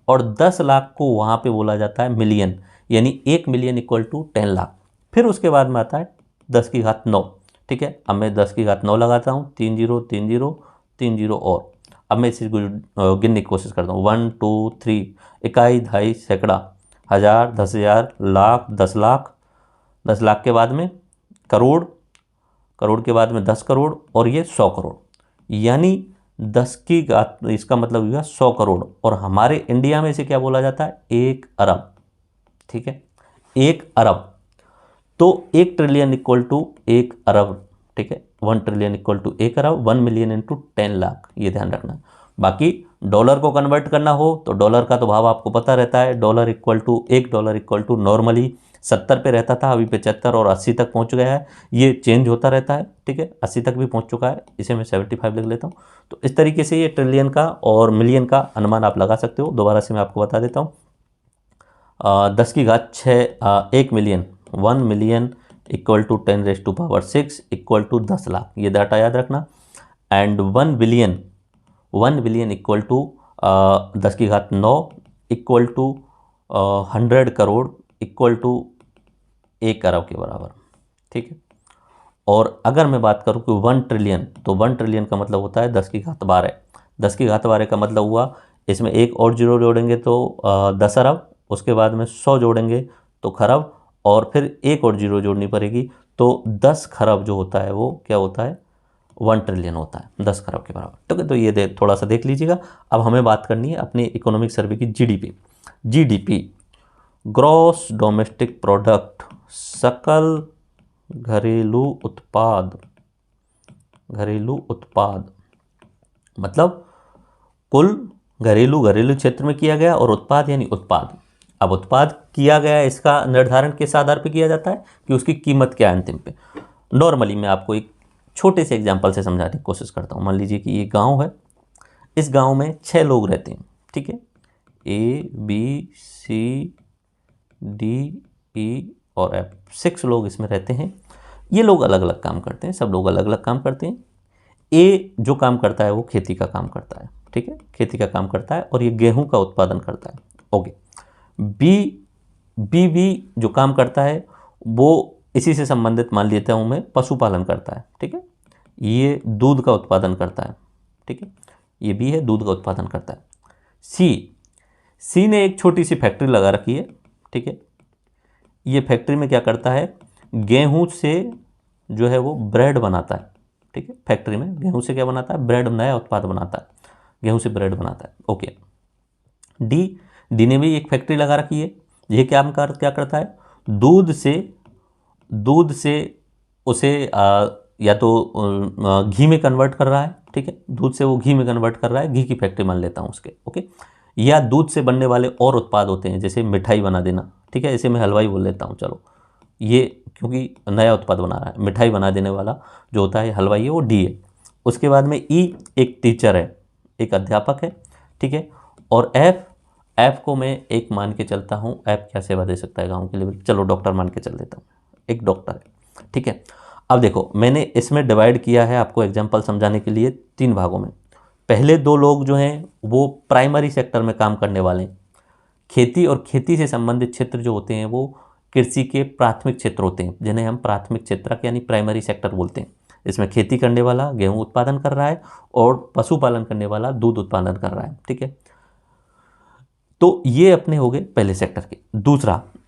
और 10 लाख को वहाँ पे बोला जाता है मिलियन, यानी 1 मिलियन इक्वल टू 10 लाख। फिर उसके बाद में आता है 10 की घात 9, ठीक है। अब मैं 10 की घात 9 लगाता हूँ, 3 जीरो 3 जीरो 3 जीरो, और अब मैं इसे गिनने की कोशिश करता हूँ, 1 2 3, इकाई, दहाई, सैकड़ा, हजार, 10,000, लाख, 10 लाख, 10 लाख के बाद में करोड़, करोड़ के बाद में 10 करोड़, और ये 100 करोड़, यानी 10 की घात, इसका मतलब हुआ 100 करोड़। और हमारे इंडिया में इसे क्या बोला जाता है, 1 अरब, ठीक है, 1 अरब। तो 1 ट्रिलियन इक्वल टू 1 अरब, ठीक है, 1 ट्रिलियन इक्वल टू 1 अरब, 1 मिलियन इंटू 10 लाख, ये ध्यान रखना। बाकी डॉलर को कन्वर्ट करना हो तो डॉलर का तो भाव आपको पता रहता है, dollar equal to, 1 dollar equal to normally 70 पे रहता था, अभी 75 और 80 तक पहुंच गया है, ये चेंज होता रहता है, ठीक है, 80 तक भी पहुंच चुका है, इसे मैं 75 लिख लेता हूँ। तो इस तरीके से ये ट्रिलियन का और मिलियन का अनुमान आप लगा सकते हो। दोबारा से मैं आपको बता देता हूँ, 10 की घात 6, 1 million, 1 million equal to 10⁻6 equal to 10 lakh, ये डाटा याद रखना। And 1 billion, 1 billion equal to 10 की घात 9 equal to 100 crore equal to 1 अरब के बराबर, ठीक है। और अगर मैं बात करूं कि 1 ट्रिलियन, तो 1 ट्रिलियन का मतलब होता है 10 की घात 12, 10 की घात 12 का मतलब हुआ इसमें एक और जीरो जोड़ेंगे तो 10 अरब, उसके बाद में 100 जोड़ेंगे तो खरब, और फिर एक और जीरो जोड़नी पड़ेगी, तो 10 खरब जो होता है वो क्या होता है, 1 ट्रिलियन होता है, 10 खरब के बराबर, ठीक है। तो ये थोड़ा सा देख लीजिएगा। अब हमें बात करनी है अपने इकोनॉमिक सर्वे की GDP. GDP, gross domestic product, सकल घरेलू उत्पाद, घरेलू उत्पाद मतलब कुल घरेलू क्षेत्र में किया गया, और उत्पाद यानी उत्पाद। अब उत्पाद किया गया इसका निर्धारण किस आधार पर किया जाता है कि उसकी कीमत क्या है अंतिम पे। नॉर्मली मैं आपको एक छोटे से एग्जांपल से समझाने की कोशिश करता हूँ। मान लीजिए कि ये गांव है, इस गांव में 6 लोग रहते हैं, ठीक है, ABCDE और F, 6 लोग इसमें रहते हैं। ये लोग अलग अलग काम करते हैं, सब लोग अलग अलग काम करते हैं। ए जो काम करता है वो खेती का काम करता है, ठीक है, खेती का काम करता है, और ये गेहूं का उत्पादन करता है, ओके। बी भी जो काम करता है वो इसी से संबंधित मान लेता हूं मैं, पशुपालन करता है, ठीक है, ये दूध का उत्पादन करता है, ठीक है, ये बी है, दूध का उत्पादन करता है। सी ने एक छोटी सी फैक्ट्री लगा रखी है, ठीक है। ये फैक्ट्री में क्या करता है, गेहूं से जो है वो ब्रेड बनाता है, ठीक है। फैक्ट्री में गेहूं से क्या बनाता है, ब्रेड, नया उत्पाद बनाता है, गेहूं से ब्रेड बनाता है। ओके। डी ने भी एक फैक्ट्री लगा रखी है। ये क्या करता है, दूध से उसे या तो घी में कन्वर्ट कर रहा है, ठीक है। दूध से वो घी में कन्वर्ट कर रहा है, घी की फैक्ट्री मान लेता हूँ उसके, ओके। या दूध से बनने वाले और उत्पाद होते हैं, जैसे मिठाई बना देना, ठीक है। इसे मैं हलवाई बोल लेता हूँ, चलो। ये क्योंकि नया उत्पाद बना रहा है, मिठाई बना देने वाला जो होता है हलवाई है, वो डी है। उसके बाद में ई एक टीचर है, एक अध्यापक है, ठीक है। और एफ को मैं एक मान के चलता हूँ, एफ क्या सेवा दे सकता है गाँव के लेवल, चलो डॉक्टर मान के चल देता हूँ, एक डॉक्टर है, ठीक है। अब देखो मैंने इसमें डिवाइड किया है आपको एग्जाम्पल समझाने के लिए 3 भागों में। पहले 2 लोग जो हैं वो प्राइमरी सेक्टर में काम करने वाले हैं। खेती और खेती से संबंधित क्षेत्र जो होते हैं वो कृषि के प्राथमिक क्षेत्र होते हैं, जिन्हें हम प्राथमिक क्षेत्र यानी प्राइमरी सेक्टर बोलते हैं। इसमें खेती करने वाला गेहूं उत्पादन कर रहा है और पशुपालन करने वाला दूध उत्पादन कर रहा है, ठीक है। तो ये अपने हो गए पहले सेक्टर के।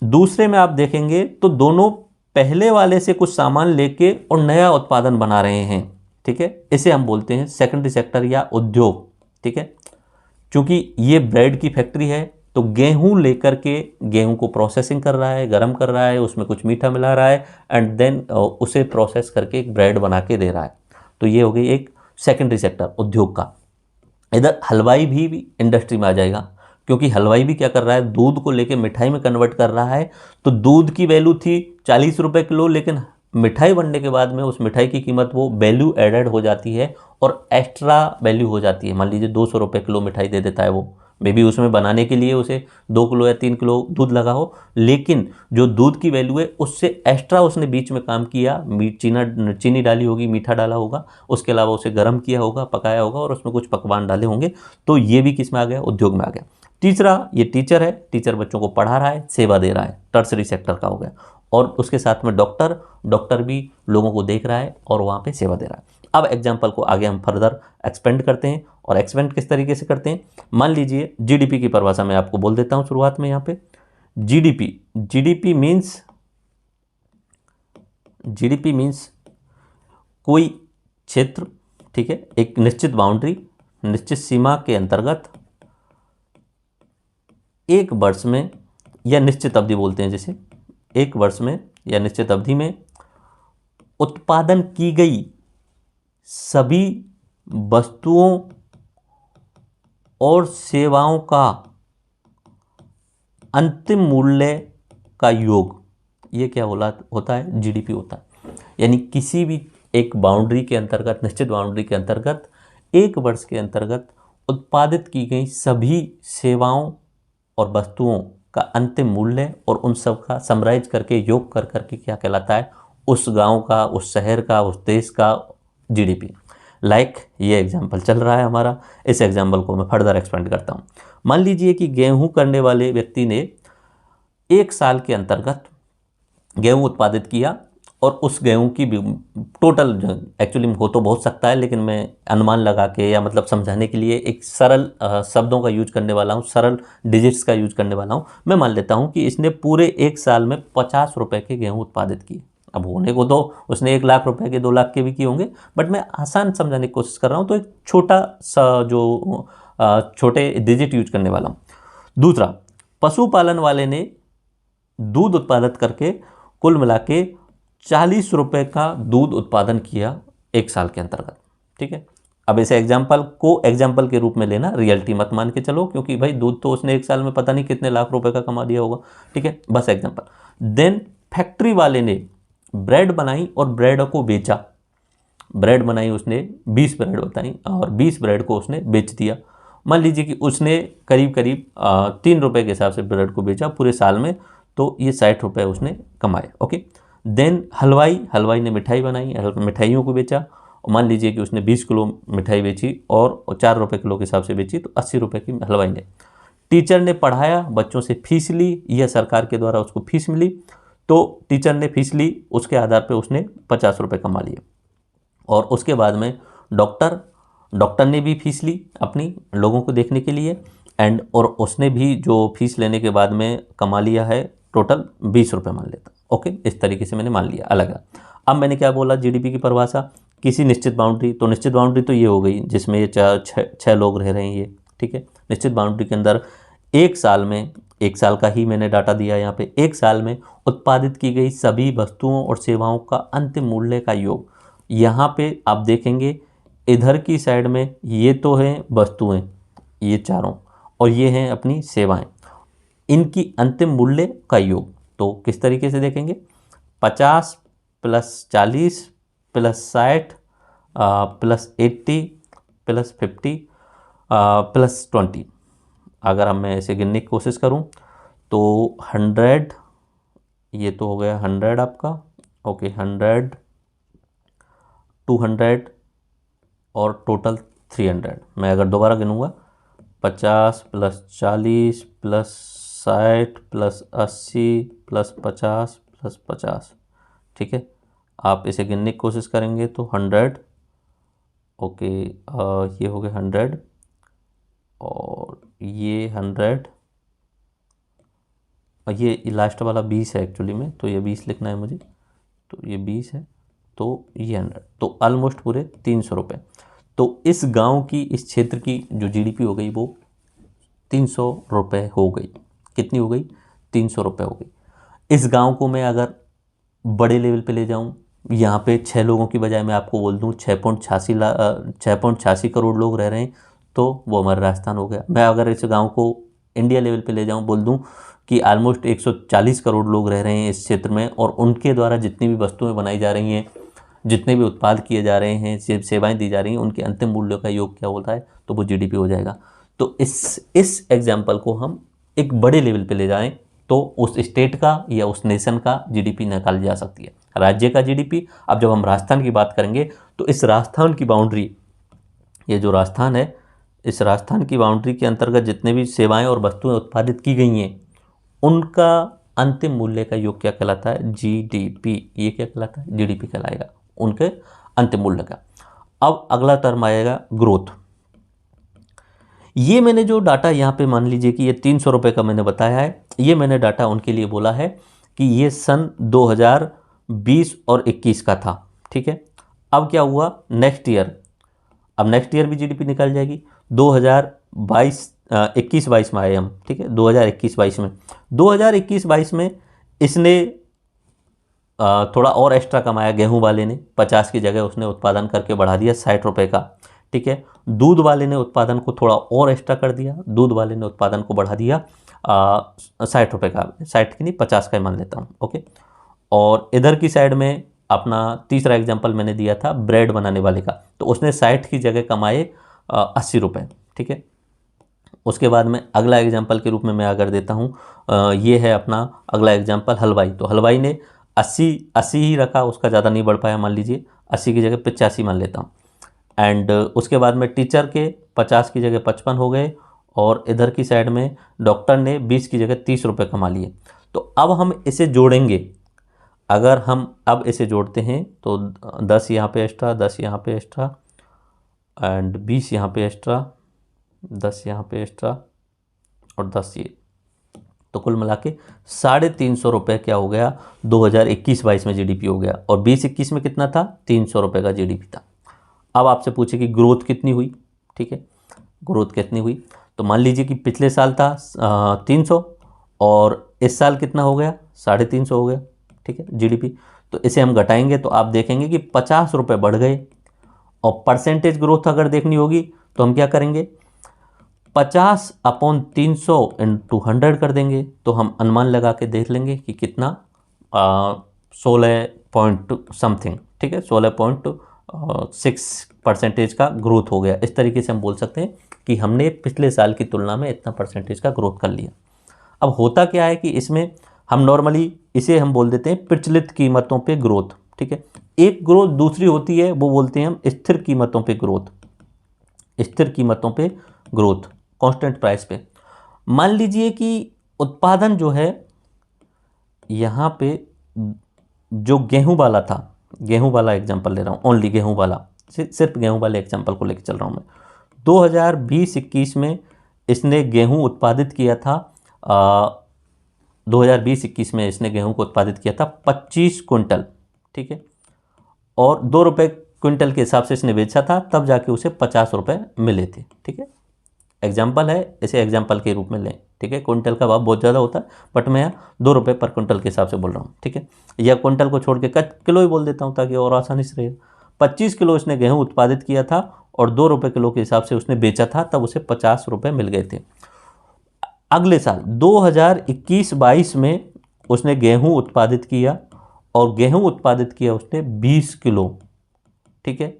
दूसरे में आप देखेंगे तो दोनों पहले वाले से कुछ सामान लेके और नया उत्पादन बना रहे हैं, ठीक है। इसे हम बोलते हैं सेकेंडरी सेक्टर या उद्योग, ठीक है। क्योंकि ये ब्रेड की फैक्ट्री है तो गेहूं लेकर के गेहूं को प्रोसेसिंग कर रहा है, गर्म कर रहा है, उसमें कुछ मीठा मिला रहा है एंड देन उसे प्रोसेस करके एक ब्रेड बना के दे रहा है। तो ये हो गई एक सेकेंडरी सेक्टर उद्योग का। इधर हलवाई भी इंडस्ट्री में आ जाएगा, क्योंकि हलवाई भी क्या कर रहा है, दूध को लेके मिठाई में कन्वर्ट कर रहा है। तो दूध की वैल्यू थी 40 रुपये किलो, लेकिन मिठाई बनने के बाद में उस मिठाई की कीमत वो वैल्यू एडेड हो जाती है और एक्स्ट्रा वैल्यू हो जाती है। मान लीजिए 200 रुपये किलो मिठाई दे देता है वो, मे बी उसमें बनाने के लिए उसे 2 किलो या 3 किलो दूध लगा हो, लेकिन जो दूध की वैल्यू है उससे एक्स्ट्रा उसने बीच में काम किया, चीनी डाली होगी, मीठा डाला होगा, उसके अलावा उसे गर्म किया होगा, पकाया होगा और उसमें कुछ पकवान डाले होंगे। तो ये भी किस में आ गया, उद्योग में आ गया। तीसरा, ये टीचर है, टीचर बच्चों को पढ़ा रहा है, सेवा दे रहा है, टर्सरी सेक्टर का हो गया। और उसके साथ में डॉक्टर भी लोगों को देख रहा है और वहाँ पे सेवा दे रहा है। अब एग्जाम्पल को आगे हम फर्दर एक्सपेंड करते हैं, और एक्सपेंड किस तरीके से करते हैं, मान लीजिए जीडीपी की परिभाषा मैं आपको बोल देता हूँ शुरुआत में। यहाँ पे जीडीपी मीन्स कोई क्षेत्र, ठीक है, एक निश्चित बाउंड्री, निश्चित सीमा के अंतर्गत एक वर्ष में या निश्चित अवधि बोलते हैं, जैसे एक वर्ष में या निश्चित अवधि में उत्पादन की गई सभी वस्तुओं और सेवाओं का अंतिम मूल्य का योग, ये क्या होता है, जीडीपी होता है। यानी किसी भी एक बाउंड्री के अंतर्गत, निश्चित बाउंड्री के अंतर्गत एक वर्ष के अंतर्गत उत्पादित की गई सभी सेवाओं और वस्तुओं का अंतिम मूल्य और उन सब का समराइज करके योग कर करके क्या कहलाता है, उस गांव का, उस शहर का, उस देश का जीडीपी। ये एग्जाम्पल चल रहा है हमारा, इस एग्जाम्पल को मैं फर्दर एक्सपेंड करता हूँ। मान लीजिए कि गेहूं करने वाले व्यक्ति ने 1 साल के अंतर्गत गेहूं उत्पादित किया और उस गेहूं की टोटल, एक्चुअली हो तो बहुत सकता है, लेकिन मैं अनुमान लगा के या मतलब समझाने के लिए एक सरल शब्दों का यूज करने वाला हूं, सरल डिजिट्स का यूज करने वाला हूं। मैं मान लेता हूं कि इसने पूरे 1 साल में 50 रुपए के गेहूं उत्पादित किए। अब होने को तो उसने 1 लाख रुपए के, 2 लाख के भी किए होंगे, बट मैं आसान समझाने की कोशिश कर रहा हूँ, तो एक छोटा सा जो छोटे डिजिट यूज करने वाला हूँ। दूसरा, पशुपालन वाले ने दूध उत्पादित करके कुल मिला के 40 रुपए का दूध उत्पादन किया 1 साल के अंतर्गत, ठीक है। अब इसे एग्जाम्पल के रूप में लेना, रियलिटी मत मान के चलो, क्योंकि भाई दूध तो उसने 1 साल में पता नहीं कितने लाख रुपए का कमा दिया होगा, ठीक है, बस एग्जाम्पल। देन फैक्ट्री वाले ने ब्रेड बनाई और ब्रेड को बेचा। ब्रेड बनाई उसने, 20 ब्रेड बताई और 20 ब्रेड को उसने बेच दिया। मान लीजिए कि उसने करीब 3 रुपए के हिसाब से ब्रेड को बेचा पूरे साल में, तो ये 60 रुपए उसने कमाए, ओके। देन हलवाई ने मिठाई बनाई, मिठाइयों को बेचा, और मान लीजिए कि उसने 20 किलो मिठाई बेची और 4 रुपये किलो के हिसाब से बेची, तो 80 रुपये की हलवाई ने। टीचर ने पढ़ाया, बच्चों से फीस ली, यह सरकार के द्वारा उसको फीस मिली, तो टीचर ने फीस ली, उसके आधार पे उसने 50 रुपये कमा लिए। और उसके बाद में डॉक्टर ने भी फीस ली अपनी लोगों को देखने के लिए, और उसने भी जो फीस लेने के बाद में कमा लिया है टोटल 20 रुपये मान लेता हूँ। ओके, इस तरीके से मैंने मान लिया अलग अलग। अब मैंने क्या बोला, जीडीपी की परिभाषा किसी निश्चित बाउंड्री, तो निश्चित बाउंड्री तो ये हो गई जिसमें ये छः लोग रह रहे हैं ये, ठीक है। निश्चित बाउंड्री के अंदर एक साल में, एक साल का ही मैंने डाटा दिया यहाँ पे, एक साल में उत्पादित की गई सभी वस्तुओं और सेवाओं का अंतिम मूल्य का योग। यहाँ पे आप देखेंगे इधर की साइड में ये तो हैं वस्तुएं, ये चारों, और ये हैं अपनी सेवाएं, इनकी अंतिम मूल्य का योग। तो किस तरीके से देखेंगे, 50 + 40 + 60 + 80 + 50 + 20। अगर हम मैं ऐसे गिनने की कोशिश करूं तो 100, ये तो हो गया 100 आपका, ओके, 100, 200 और टोटल 300। मैं अगर दोबारा गिनूंगा, 50 + 40 + 60 + 80 + 50 + 50, ठीक है। आप इसे गिनने की कोशिश करेंगे तो 100, ओके, ये हो गया 100 और ये 100 और ये लास्ट वाला 20 है एक्चुअली में, तो ये 20 लिखना है मुझे, तो ये 20 है, तो ये 100, तो ऑलमोस्ट पूरे 300 रुपये। तो इस गांव की, इस क्षेत्र की जो जीडीपी हो गई वो 300 रुपये हो गई। कितनी हो गई, 300 रुपये हो गई। इस गांव को मैं अगर बड़े लेवल पे ले जाऊं, यहाँ पे 6 लोगों की बजाय मैं आपको बोल दूं 6.86 करोड़ लोग रह रहे हैं, तो वो हमारा राजस्थान हो गया। मैं अगर इस गांव को इंडिया लेवल पे ले जाऊं, बोल दूं कि ऑलमोस्ट 140 करोड़ लोग रह रहे हैं इस क्षेत्र में, और उनके द्वारा जितनी भी वस्तुएं बनाई जा रही हैं, जितने भी उत्पाद किए जा रहे हैं, सेवाएं दी जा रही हैं, उनके अंतिम मूल्यों का योग क्या होता है, तो वो जीडीपी हो जाएगा। तो इस एग्जाम्पल को हम एक बड़े लेवल पे ले जाएं तो उस स्टेट का या उस नेशन का जीडीपी निकाली जा सकती है, राज्य का जीडीपी। अब जब हम राजस्थान की बात करेंगे तो इस राजस्थान की बाउंड्री, ये जो राजस्थान है, इस राजस्थान की बाउंड्री के अंतर्गत जितने भी सेवाएं और वस्तुएं उत्पादित की गई हैं, उनका अंतिम मूल्य का योग क्या कहलाता है, जीडीपी। ये क्या कहलाता है, जीडीपी कहलाएगा, उनके अंतिम मूल्य का। अब अगला टर्म आएगा ग्रोथ। ये मैंने जो डाटा यहाँ पे मान लीजिए कि ये 300 रुपये का मैंने बताया है, ये मैंने डाटा उनके लिए बोला है कि ये सन 2020 और 21 का था, ठीक है। अब क्या हुआ नेक्स्ट ईयर, अब नेक्स्ट ईयर भी जीडीपी निकल जाएगी। 2022 21-22 में आए हम, ठीक है, 2021-22 में, 2021-22 में इसने थोड़ा और एक्स्ट्रा कमाया। गेहूं वाले ने 50 की जगह उसने उत्पादन करके बढ़ा दिया 60 रुपये का, ठीक है। दूध वाले ने उत्पादन को थोड़ा और एक्स्ट्रा कर दिया, दूध वाले ने उत्पादन को बढ़ा दिया 60 रुपये का, 60 की नहीं 50 का ही मान लेता हूँ, ओके। और इधर की साइड में अपना तीसरा एग्जाम्पल मैंने दिया था ब्रेड बनाने वाले का, तो उसने 60 की जगह कमाए 80 रुपये, ठीक है। उसके बाद में अगला एग्जाम्पल के रूप में मैं अगर देता हूँ, ये है अपना अगला एग्जाम्पल हलवाई। तो हलवाई ने 80 ही रखा, उसका ज़्यादा नहीं बढ़ पाया, मान लीजिए 80 की जगह 85 मान लेता हूँ। एंड उसके बाद में टीचर के 50 की जगह 55 हो गए, और इधर की साइड में डॉक्टर ने 20 की जगह 30 रुपये कमा लिए। तो अब हम इसे जोड़ेंगे, अगर हम अब इसे जोड़ते हैं तो 10 यहाँ पे एक्स्ट्रा, 10 यहाँ पे एक्स्ट्रा एंड 20 यहाँ पे एक्स्ट्रा, 10 यहाँ पे एक्स्ट्रा और 10 ये, तो कुल मिला के 350 रुपये क्या हो गया, 2021-22 में जीडीपी हो गया। और 20-21 में कितना था, 300 रुपये का जीडीपी था। अब आपसे पूछे कि ग्रोथ कितनी हुई, ठीक है, ग्रोथ कितनी हुई, तो मान लीजिए कि पिछले साल था 300 और इस साल कितना हो गया, 350 हो गया, ठीक है, जीडीपी। तो इसे हम घटाएंगे तो आप देखेंगे कि 50 रुपये बढ़ गए। और परसेंटेज ग्रोथ अगर देखनी होगी तो हम क्या करेंगे, 50/300 × 100 कर देंगे, तो हम अनुमान लगा के देख लेंगे कि कितना 16 पॉइंट समथिंग, ठीक है, 16.6% का ग्रोथ हो गया। इस तरीके से हम बोल सकते हैं कि हमने पिछले साल की तुलना में इतना परसेंटेज का ग्रोथ कर लिया। अब होता क्या है कि इसमें हम नॉर्मली इसे हम बोल देते हैं प्रचलित कीमतों पे ग्रोथ, ठीक है। एक ग्रोथ दूसरी होती है, वो बोलते हैं हम स्थिर कीमतों पे ग्रोथ, स्थिर कीमतों पे ग्रोथ, कांस्टेंट प्राइस पे। मान लीजिए कि उत्पादन जो है यहाँ पे जो गेहूं वाला था, गेहूं वाला एग्जांपल ले रहा हूँ, ओनली गेहूं वाला, सिर्फ गेहूं वाले एग्जांपल को लेकर चल रहा हूँ मैं। 2020-21 में इसने गेहूं उत्पादित किया था 2020-21 में इसने गेहूं को उत्पादित किया था 25 क्विंटल, ठीक है, और 2 रुपये क्विंटल के हिसाब से इसने बेचा था, तब जाके उसे 50 रुपये मिले थे, ठीक है। एग्जाम्पल है, इसे एग्जाम्पल के रूप में लें, ठीक है। क्विंटल का भाव बहुत ज़्यादा होता है, बट मैं यहाँ 2 रुपये पर क्विंटल के हिसाब से बोल रहा हूँ, ठीक है। या क्विंटल को छोड़ के किलो ही बोल देता हूँ ताकि और आसानी से रहे। 25 किलो इसने गेहूँ उत्पादित किया था और 2 रुपये किलो के हिसाब से उसने बेचा था, तब उसे 50 रुपये मिल गए थे। अगले साल 2021-22 में उसने गेहूँ उत्पादित किया और गेहूँ उत्पादित किया उसने 20 किलो, ठीक है,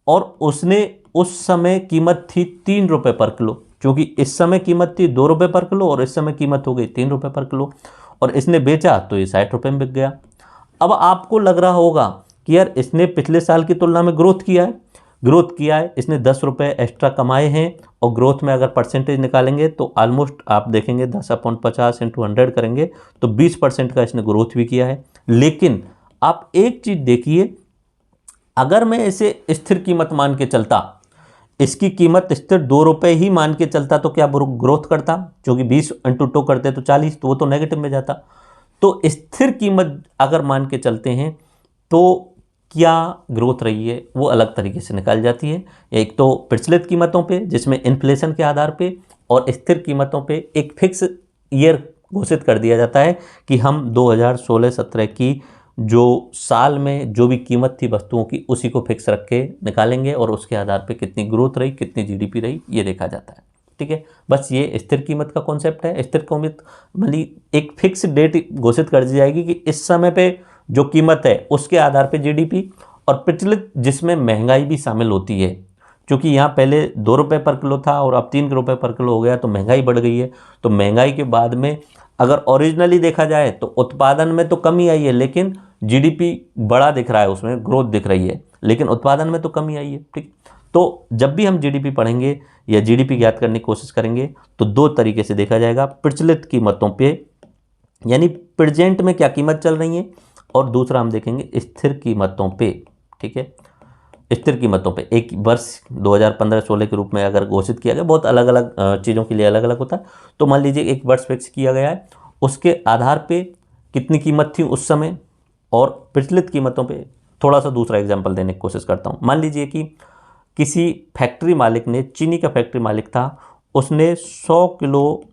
और उसने उस समय कीमत थी 3 रुपये पर किलो, क्योंकि इस समय कीमत थी 2 रुपये पर किलो और इस समय कीमत हो गई 3 रुपये पर किलो, और इसने बेचा तो ये 60 रुपये में बिक गया। अब आपको लग रहा होगा कि यार इसने पिछले साल की तुलना में ग्रोथ किया है, इसने 10 रुपये एक्स्ट्रा कमाए हैं, और ग्रोथ में अगर परसेंटेज निकालेंगे तो ऑलमोस्ट आप देखेंगे 10/50 × 100 करेंगे तो 20% का इसने ग्रोथ भी किया है। लेकिन आप एक चीज़ देखिए, अगर मैं इसे स्थिर कीमत मान के चलता, इसकी कीमत स्थिर 2 रुपये ही मान के चलता, तो क्या ग्रोथ करता? क्योंकि 20 × 2 करते तो 40, तो वो तो नेगेटिव में जाता। तो स्थिर कीमत अगर मान के चलते हैं तो क्या ग्रोथ रही है वो अलग तरीके से निकाल जाती है। एक तो प्रचलित कीमतों पे जिसमें इन्फ्लेशन के आधार पे, और स्थिर कीमतों पे एक फिक्स ईयर घोषित कर दिया जाता है कि हम 2016-17 की जो साल में जो भी कीमत थी वस्तुओं की उसी को फिक्स रख के निकालेंगे, और उसके आधार पे कितनी ग्रोथ रही, कितनी जीडीपी रही, ये देखा जाता है, ठीक है। बस ये स्थिर कीमत का कॉन्सेप्ट है। स्थिर कीमत मतलब एक फिक्स डेट घोषित कर दी जाएगी कि इस समय पे जो कीमत है उसके आधार पे जीडीपी, और प्रचलित जिसमें महंगाई भी शामिल होती है, क्योंकि यहाँ पहले 2 रुपये पर किलो था और अब 3 रुपये पर किलो हो गया, तो महंगाई बढ़ गई है। तो महंगाई के बाद में अगर ओरिजिनली देखा जाए तो उत्पादन में तो कमी आई है, लेकिन जीडीपी बड़ा दिख रहा है, उसमें ग्रोथ दिख रही है, लेकिन उत्पादन में तो कमी आई है, ठीक। तो जब भी हम जीडीपी पढ़ेंगे या जीडीपी ज्ञात करने की कोशिश करेंगे तो 2 तरीके से देखा जाएगा, प्रचलित कीमतों पे यानी प्रेजेंट में क्या कीमत चल रही है, और दूसरा हम देखेंगे स्थिर कीमतों पे, ठीक है। स्थिर कीमतों पे एक वर्ष 2015-16 के रूप में अगर घोषित किया गया, बहुत अलग अलग चीज़ों के लिए अलग अलग होता है, तो मान लीजिए एक वर्ष फिक्स किया गया है, उसके आधार पे कितनी कीमत थी उस समय, और प्रचलित कीमतों पे थोड़ा सा दूसरा एग्जांपल देने की कोशिश करता हूँ। मान लीजिए कि किसी फैक्ट्री मालिक ने, चीनी का फैक्ट्री मालिक था, उसने 100 किलो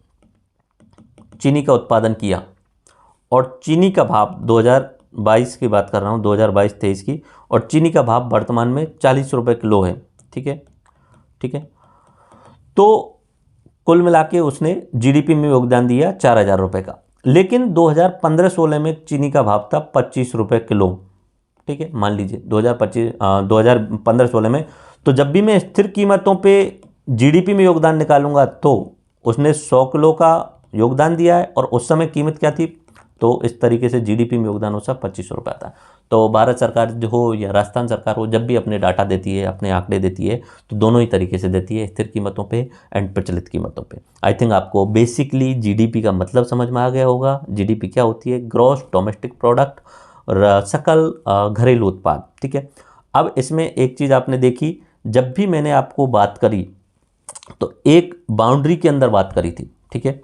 चीनी का उत्पादन किया, और चीनी का भाव 2022 की बात कर रहा हूँ, 2022-23 की, और चीनी का भाव वर्तमान में 40 रुपये किलो है, ठीक है, ठीक है। तो कुल मिला के उसने जीडीपी में योगदान दिया 4000 रुपये का, लेकिन 2015-16 में चीनी का भाव था 25 रुपये किलो, ठीक है। मान लीजिए 2015-16 में, तो जब भी मैं स्थिर कीमतों पे जीडीपी में योगदान निकालूंगा तो उसने 100 किलो का योगदान दिया है, और उस समय कीमत क्या थी, तो इस तरीके से जीडीपी में योगदान उसका 25 रुपये आता है। तो भारत सरकार जो हो या राजस्थान सरकार हो, जब भी अपने डाटा देती है, अपने आंकड़े देती है, तो दोनों ही तरीके से देती है, स्थिर कीमतों पे एंड प्रचलित कीमतों पे। आई थिंक आपको बेसिकली जीडीपी का मतलब समझ में आ गया होगा। जीडीपी क्या होती है? ग्रॉस डोमेस्टिक प्रोडक्ट, सकल घरेलू उत्पाद, ठीक है। अब इसमें एक चीज़ आपने देखी, जब भी मैंने आपको बात करी तो एक बाउंड्री के अंदर बात करी थी, ठीक है।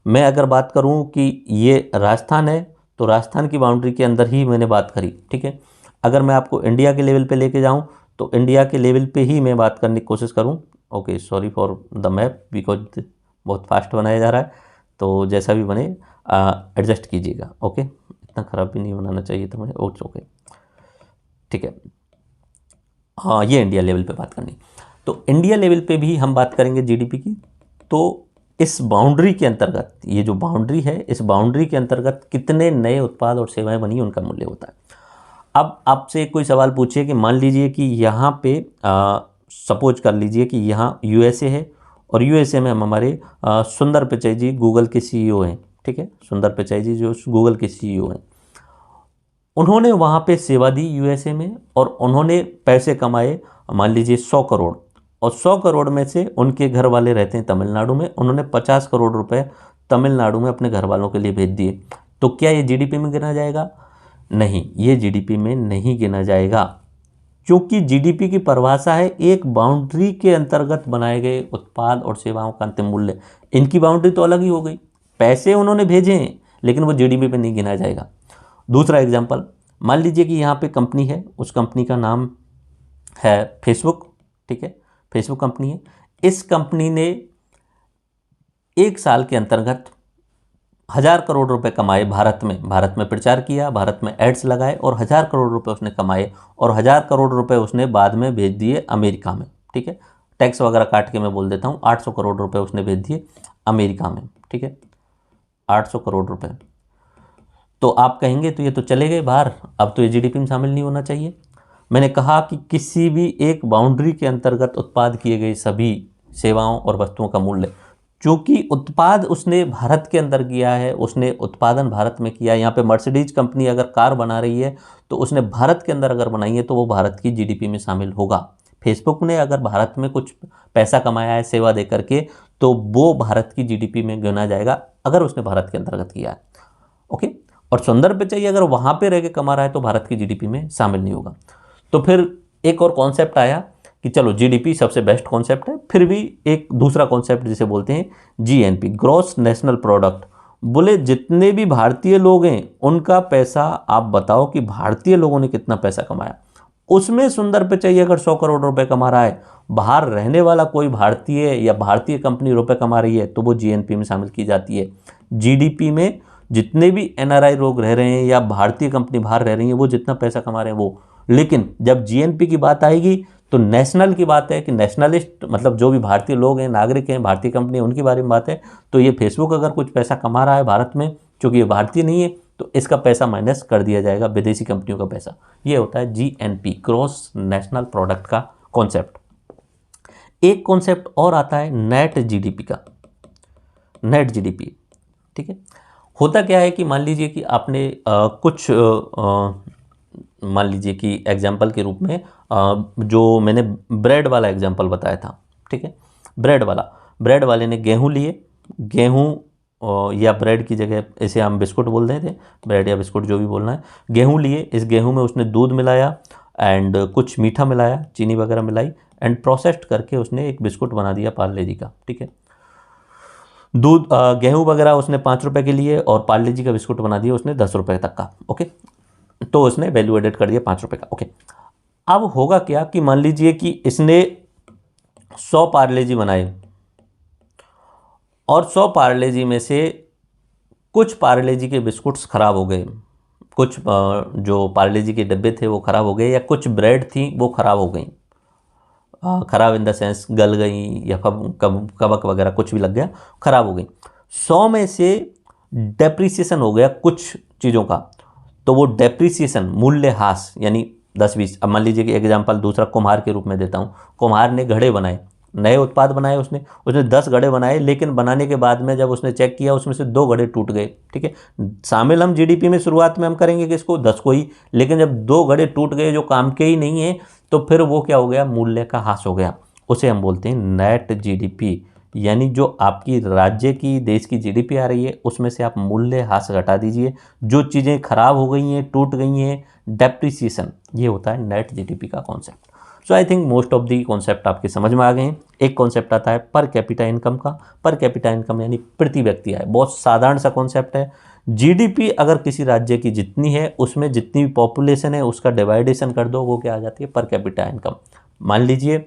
मैं अगर बात करूं कि ये राजस्थान है, तो राजस्थान की बाउंड्री के अंदर ही मैंने बात करी, ठीक है। अगर मैं आपको इंडिया के लेवल पे लेके जाऊं तो इंडिया के लेवल पे ही मैं बात करने की कोशिश करूं। Okay, sorry for the map, because बहुत फास्ट बनाया जा रहा है, तो जैसा भी बने एडजस्ट कीजिएगा। ओके, इतना ख़राब भी नहीं बनाना चाहिए था मुझे। ओके, ठीक है। हाँ, ये इंडिया लेवल पे बात करनी, तो इंडिया लेवल पे भी हम बात करेंगे जीडीपी की। तो इस बाउंड्री के अंतर्गत, ये जो बाउंड्री है, इस बाउंड्री के अंतर्गत कितने नए उत्पाद और सेवाएं बनी, उनका मूल्य होता है। अब आपसे कोई सवाल पूछिए कि मान लीजिए कि यहाँ पे सपोज कर लीजिए कि यहाँ यूएसए है, और यूएसए में हम हमारे सुंदर पिचाई जी गूगल के सीईओ हैं, ठीक है। सुंदर पिचाई जी जो गूगल के सीईओ हैं, उन्होंने वहाँ पे सेवा दी यूएसए में, और उन्होंने पैसे कमाए मान लीजिए 100 करोड़, और 100 करोड़ में से उनके घर वाले रहते हैं तमिलनाडु में, उन्होंने 50 करोड़ रुपए तमिलनाडु में अपने घर वालों के लिए भेज दिए। तो क्या ये जीडीपी में गिना जाएगा? नहीं, ये जीडीपी में नहीं गिना जाएगा, क्योंकि जीडीपी की परिभाषा है एक बाउंड्री के अंतर्गत बनाए गए उत्पाद और सेवाओं का अंतिम मूल्य। इनकी बाउंड्री तो अलग ही हो गई। पैसे उन्होंने भेजे हैं, लेकिन वो जीडीपी पे नहीं गिना जाएगा। दूसरा एग्जांपल, मान लीजिए कि यहाँ पे कंपनी है, उस कंपनी का नाम है फेसबुक, ठीक है, फेसबुक कंपनी है। इस कंपनी ने एक साल के अंतर्गत 1,000 करोड़ रुपए कमाए भारत में प्रचार किया, भारत में एड्स लगाए और 1,000 करोड़ रुपए उसने कमाए, और 1,000 करोड़ रुपए उसने बाद में भेज दिए अमेरिका में, ठीक है। टैक्स वगैरह काट के मैं बोल देता हूँ, 800 करोड़ रुपए उसने भेज दिए अमेरिका में, ठीक है, 800 करोड़ रुपए। तो आप कहेंगे तो ये तो चले गए बाहर, अब तो ये जीडीपी में शामिल नहीं होना चाहिए। मैंने कहा कि किसी भी एक बाउंड्री के अंतर्गत उत्पाद किए गए सभी सेवाओं और वस्तुओं का मूल्य, चूंकि उत्पाद उसने भारत के अंदर किया है, उसने उत्पादन भारत में किया है। यहाँ पे मर्सिडीज कंपनी अगर कार बना रही है तो उसने भारत के अंदर अगर बनाई है तो वो भारत की जीडीपी में शामिल होगा। फेसबुक ने अगर भारत में कुछ पैसा कमाया है सेवा दे करके तो वो भारत की जीडीपी में गिना जाएगा अगर उसने भारत के अंतर्गत किया है, ओके। और सौंदर्य पिचाई अगर वहाँ पे रह के कमा रहा है तो भारत की जीडीपी में शामिल नहीं होगा। तो फिर एक और कॉन्सेप्ट आया कि चलो जीडीपी सबसे बेस्ट कॉन्सेप्ट है, फिर भी एक दूसरा कॉन्सेप्ट जिसे बोलते हैं जीएनपी, ग्रॉस नेशनल प्रोडक्ट। बोले जितने भी भारतीय लोग हैं उनका पैसा आप बताओ कि भारतीय लोगों ने कितना पैसा कमाया, उसमें सुंदर पिचाई अगर 100 करोड़ रुपए कमा रहा है, बाहर रहने वाला कोई भारतीय या भारतीय कंपनी रुपए कमा रही है तो वो जीएनपी में शामिल की जाती है। जीडीपी में जितने भी एनआरआई लोग रह रहे हैं या भारतीय कंपनी बाहर रह रही है वो जितना पैसा कमा रहे हैं वो, लेकिन जब जीएनपी की बात आएगी तो नेशनल की बात है कि नेशनलिस्ट मतलब जो भी भारतीय लोग हैं, नागरिक हैं, भारतीय कंपनी है, उनके बारे में बात है। तो ये फेसबुक अगर कुछ पैसा कमा रहा है भारत में, क्योंकि ये भारतीय नहीं है, तो इसका पैसा माइनस कर दिया जाएगा, विदेशी कंपनियों का पैसा। ये होता है जीएनपी, ग्रॉस नेशनल प्रोडक्ट का कॉन्सेप्ट। एक कॉन्सेप्ट और आता है नेट जीडीपी का, नेट जीडीपी, ठीक है। होता क्या है कि मान लीजिए कि आपने मान लीजिए कि एग्जाम्पल के रूप में जो मैंने ब्रेड वाला एग्जाम्पल बताया था, ठीक है, ब्रेड वाले ने गेहूं लिए, गेहूं या ब्रेड की जगह इसे हम बिस्कुट बोल रहे थे, ब्रेड या बिस्कुट जो भी बोलना है, गेहूं लिए, इस गेहूं में उसने दूध मिलाया एंड कुछ मीठा मिलाया, चीनी वगैरह मिलाई एंड प्रोसेस्ड करके उसने एक बिस्कुट बना दिया पार्ले जी का, ठीक है। दूध गेहूं वगैरह उसने 5 रुपए के लिए और पार्ले जी का बिस्कुट बना दिया उसने 10 रुपए तक का, ओके। तो उसने वैल्यू एडेड कर दिया 5 रुपए का, ओके। अब होगा क्या कि मान लीजिए कि इसने 100 पार्ले जी बनाए और 100 पार्ले जी में से कुछ पार्ले जी के बिस्कुट्स खराब हो गए, कुछ जो पार्ले जी के डब्बे थे वो खराब हो गए, या कुछ ब्रेड थी वो खराब हो गई, खराब इन द सेंस गल गई या कबक वगैरह कुछ भी लग गया, खराब हो गई। 100 में से डेप्रिसिएशन हो गया कुछ चीज़ों का, तो वो डेप्रिसिएशन मूल्यह्रास यानी 10-20। अब मान लीजिए कि एग्जांपल दूसरा कुम्हार के रूप में देता हूँ, कुम्हार ने घड़े बनाए, नए उत्पाद बनाए, उसने 10 घड़े बनाए, लेकिन बनाने के बाद में जब उसने चेक किया उसमें से 2 घड़े टूट गए, ठीक है। शामिल हम जीडीपी में शुरुआत में हम करेंगे कि इसको 10 को ही, लेकिन जब 2 घड़े टूट गए जो काम के ही नहीं है तो फिर वो क्या हो गया, मूल्य का ह्रास हो गया। उसे हम बोलते हैं नेट जीडीपी, यानी जो आपकी राज्य की देश की जीडीपी आ रही है उसमें से आप मूल्य ह्रास घटा दीजिए, जो चीज़ें खराब हो गई हैं, टूट गई हैं, डेप्रिसिएशन, ये होता है नेट जीडीपी का concept. So I think most of the concept आपके समझ में आ गए हैं। एक कॉन्सेप्ट आता है पर कैपिटा इनकम का। पर कैपिटा इनकम यानी प्रति व्यक्ति आय, बहुत साधारण सा कॉन्सेप्ट है। जीडीपी अगर किसी राज्य की जितनी है उसमें जितनी भी पॉपुलेशन है उसका डिवाइडेशन कर दो, वो क्या आ जाती है, पर कैपिटा इनकम। मान लीजिए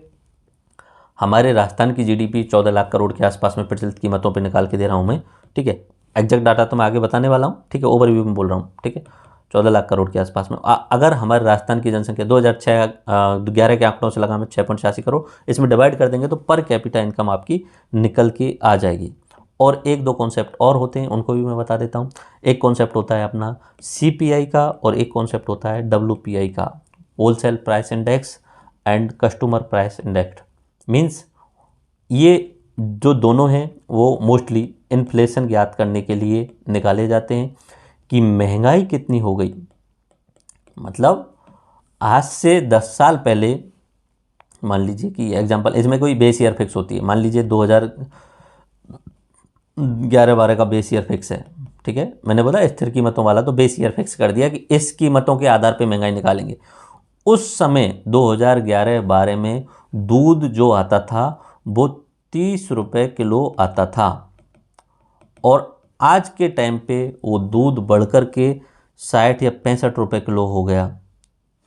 हमारे राजस्थान की जीडीपी 14 लाख करोड़ के आसपास में प्रचलित कीमतों पे निकाल के दे रहा हूँ मैं, ठीक है। एग्जैक्ट डाटा तो मैं आगे बताने वाला हूँ, ठीक है, ओवरव्यू में बोल रहा हूँ, ठीक है। 14 लाख करोड़ के आसपास में अगर हमारे राजस्थान की जनसंख्या 2011 के आंकड़ों से लगा में 6.86 करोड़, इसमें डिवाइड कर देंगे तो पर कैपिटा इनकम आपकी निकल के आ जाएगी। और एक दो कॉन्सेप्ट और होते हैं, उनको भी मैं बता देता हूँ। एक कॉन्सेप्ट होता है अपना CPI का और एक कॉन्सेप्ट होता है WPI का, wholesale price index and customer price index. Means ये जो दोनों हैं वो मोस्टली इन्फ्लेशन ज्ञात करने के लिए निकाले जाते हैं कि महंगाई कितनी हो गई। मतलब आज से 10 साल पहले, मान लीजिए कि एग्जांपल, इसमें कोई बेस ईयर फिक्स होती है, मान लीजिए 2011-12 का बेस ईयर फिक्स है, ठीक है। मैंने बोला स्थिर कीमतों वाला, तो बेस ईयर फिक्स कर दिया कि इस कीमतों के आधार पे महंगाई निकालेंगे। उस समय 2011-12 में दूध जो आता था वो 30 रुपये किलो आता था, और आज के टाइम पे वो दूध बढ़कर के 60 या 65 रुपये किलो हो गया,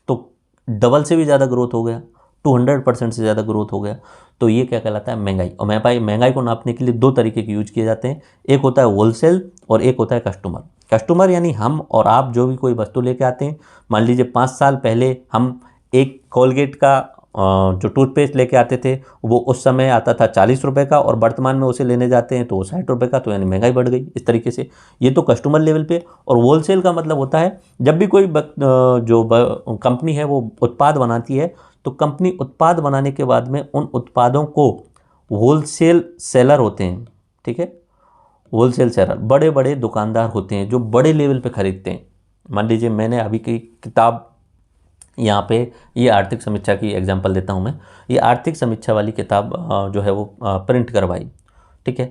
तो डबल से भी ज़्यादा ग्रोथ हो गया, 200% से ज़्यादा ग्रोथ हो गया। तो ये क्या कहलाता है? महंगाई। और महंगाई को नापने के लिए दो तरीके के यूज किए जाते हैं, एक होता है होलसेल और एक होता है कस्टमर। कस्टमर यानी हम और आप जो भी कोई वस्तु लेके आते हैं, मान लीजिए 5 साल पहले हम एक कोलगेट का जो टूथपेस्ट लेके आते थे वो उस समय आता था 40 रुपये का, और वर्तमान में उसे लेने जाते हैं तो वो 60 रुपये का, तो यानी महंगाई बढ़ गई इस तरीके से। ये तो कस्टमर लेवल पे। और होलसेल का मतलब होता है जब भी कोई जो कंपनी है वो उत्पाद बनाती है, तो कंपनी उत्पाद बनाने के बाद में उन उत्पादों को होलसेल सेलर होते हैं, ठीक है, होलसेल सेलर बड़े बड़े दुकानदार होते हैं जो बड़े लेवल पे खरीदते हैं। मान लीजिए मैंने अभी की किताब यहाँ पे, ये आर्थिक समीक्षा की एग्जांपल देता हूँ मैं, ये आर्थिक समीक्षा वाली किताब जो है वो प्रिंट करवाई, ठीक है।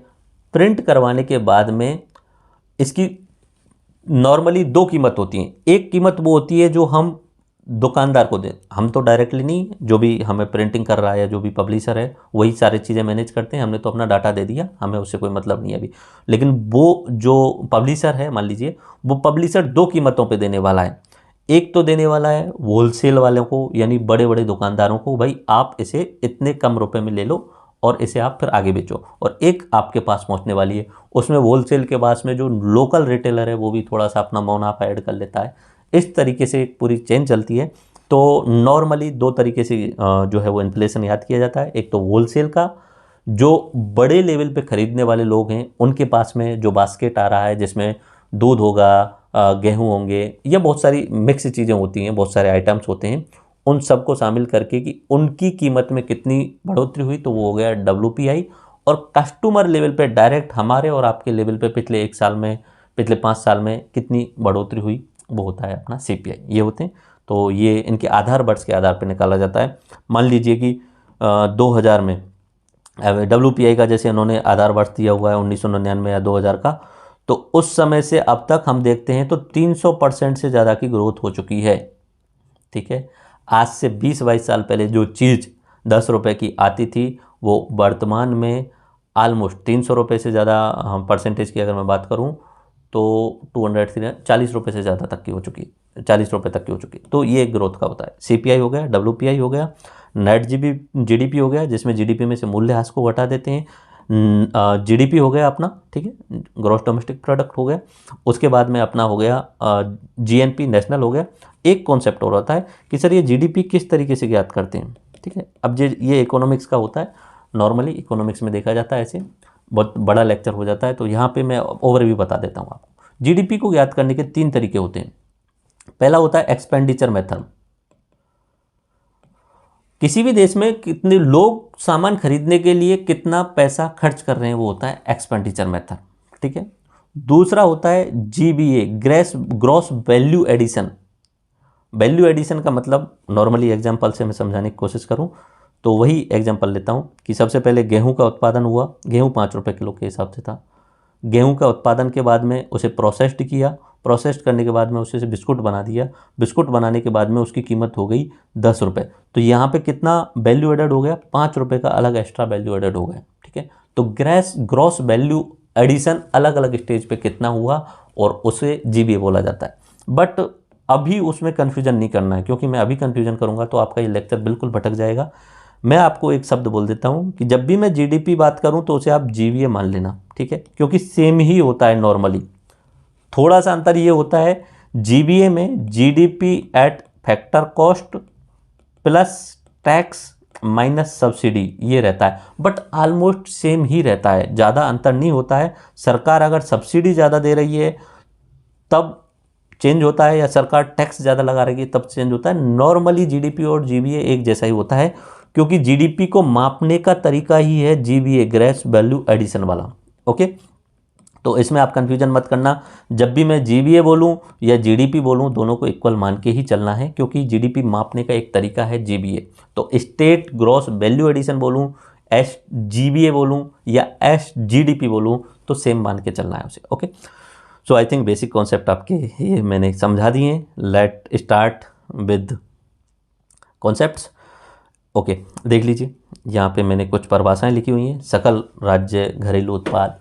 प्रिंट करवाने के बाद में इसकी नॉर्मली दो कीमत होती हैं। एक कीमत वो होती है जो हम दुकानदार को दें, हम तो डायरेक्टली नहीं, जो भी हमें प्रिंटिंग कर रहा है या जो भी पब्लिशर है वही सारी चीज़ें मैनेज करते हैं, हमने तो अपना डाटा दे दिया, हमें उससे कोई मतलब नहीं है अभी। लेकिन वो जो पब्लिशर है, मान लीजिए वो पब्लिशर दो कीमतों पे देने वाला है। एक तो देने वाला है होलसेल वालों को, यानी बड़े बड़े दुकानदारों को, भाई आप इसे इतने कम रुपए में ले लो और इसे आप फिर आगे बेचो। और एक आपके पास पहुंचने वाली है, उसमें होलसेल के पास में जो लोकल रिटेलर है वो भी थोड़ा सा अपना मुनाफा ऐड कर लेता है। इस तरीके से एक पूरी चेन चलती है। तो नॉर्मली दो तरीके से जो है वो इन्फ्लेशन याद किया जाता है। एक तो होलसेल का, जो बड़े लेवल पे खरीदने वाले लोग हैं उनके पास में जो बास्केट आ रहा है जिसमें दूध होगा, गेहूं होंगे, या बहुत सारी मिक्स चीज़ें होती हैं, बहुत सारे आइटम्स होते हैं, उन सबको शामिल करके कि उनकी कीमत में कितनी बढ़ोतरी हुई, तो वो हो गया WPI। और कस्टमर लेवल पे डायरेक्ट हमारे और आपके लेवल पे पिछले 1 साल में, पिछले 5 साल में कितनी बढ़ोतरी हुई, वो होता है अपना CPI। ये होते हैं। तो ये इनके आधार वर्ष के आधार पर निकाला जाता है। मान लीजिए कि 2000 में WPI का जैसे उन्होंने आधार वर्ष दिया हुआ है 1999 या 2000 का, तो उस समय से अब तक हम देखते हैं तो 300% से ज़्यादा की ग्रोथ हो चुकी है, ठीक है। आज से 20-22 साल पहले जो चीज़ 10 रुपये की आती थी वो वर्तमान में ऑलमोस्ट 300 रुपये से ज़्यादा, परसेंटेज की अगर मैं बात करूं तो 240 रुपये से ज़्यादा तक की हो चुकी, 40 रुपये तक की हो चुकी। तो ये ग्रोथ का होता है। CPI हो गया, WPI हो गया, नेट GDP हो गया, जिसमें GDP में से मूल्यह्रास को घटा देते हैं, GDP हो गया अपना, ठीक है, ग्रॉस डोमेस्टिक प्रोडक्ट हो गया। उसके बाद में अपना हो गया GNP, नेशनल हो गया। एक कॉन्सेप्ट और होता है कि सर ये GDP किस तरीके से ज्ञात करते हैं, ठीक है। अब ये इकोनॉमिक्स का होता है, नॉर्मली इकोनॉमिक्स में देखा जाता है, ऐसे बहुत बड़ा लेक्चर हो जाता है, तो यहाँ पे मैं ओवरव्यू बता देता हूँ आपको। GDP को ज्ञात करने के 3 तरीके होते हैं। पहला होता है एक्सपेंडिचर मेथड, किसी भी देश में कितने लोग सामान खरीदने के लिए कितना पैसा खर्च कर रहे हैं, वो होता है एक्सपेंडिचर मेथड, ठीक है। दूसरा होता है GVA, gross value addition. Value addition का मतलब नॉर्मली एग्जांपल से मैं समझाने की कोशिश करूं तो वही एग्जांपल लेता हूं कि सबसे पहले गेहूं का उत्पादन हुआ, गेहूं 5 रुपये किलो के हिसाब से था। गेहूं का उत्पादन के बाद में उसे प्रोसेस्ड किया, प्रोसेस्ड करने के बाद में उसे बिस्कुट बना दिया, बिस्कुट बनाने के बाद में उसकी कीमत हो गई 10 रुपये। तो यहाँ पे कितना वैल्यू एडेड हो गया? 5 रुपये का अलग एक्स्ट्रा वैल्यू एडेड हो गया, ठीक है। तो ग्रॉस वैल्यू एडिशन अलग अलग स्टेज पे कितना हुआ और उसे GVA बोला जाता है। बट अभी उसमें कन्फ्यूजन नहीं करना है, क्योंकि मैं अभी कन्फ्यूजन करूँगा तो आपका ये लेक्चर बिल्कुल भटक जाएगा। मैं आपको एक शब्द बोल देता हूँ कि जब भी मैं GDP बात करूँ तो उसे आप GVA मान लेना, ठीक है, क्योंकि सेम ही होता है नॉर्मली। थोड़ा सा अंतर ये होता है, GVA में GDP eight factor cost plus tax minus subsidy ये रहता है, बट ऑलमोस्ट सेम ही रहता है, ज़्यादा अंतर नहीं होता है। सरकार अगर सब्सिडी ज़्यादा दे रही है तब चेंज होता है, या सरकार टैक्स ज़्यादा लगा रही है तब चेंज होता है। नॉर्मली GDP और GVA एक जैसा ही होता है, क्योंकि GDP को मापने का तरीका ही है GVA, ग्रॉस वैल्यू एडिशन वाला, ओके। तो इसमें आप कंफ्यूजन मत करना, जब भी मैं GVA बोलूं या GDP बोलूं दोनों को इक्वल मान के ही चलना है, क्योंकि GDP मापने का एक तरीका है GVA। तो स्टेट ग्रॉस वैल्यू एडिशन बोलूं, SGVA बोलूं या SGDP बोलूं तो सेम मान के चलना है उसे, okay. So I think basic concept आपके ये मैंने समझा दिए हैं। Let start with concepts, okay. देख लीजिए यहाँ पे मैंने कुछ परिभाषाएं लिखी हुई हैं। सकल राज्य घरेलू उत्पाद,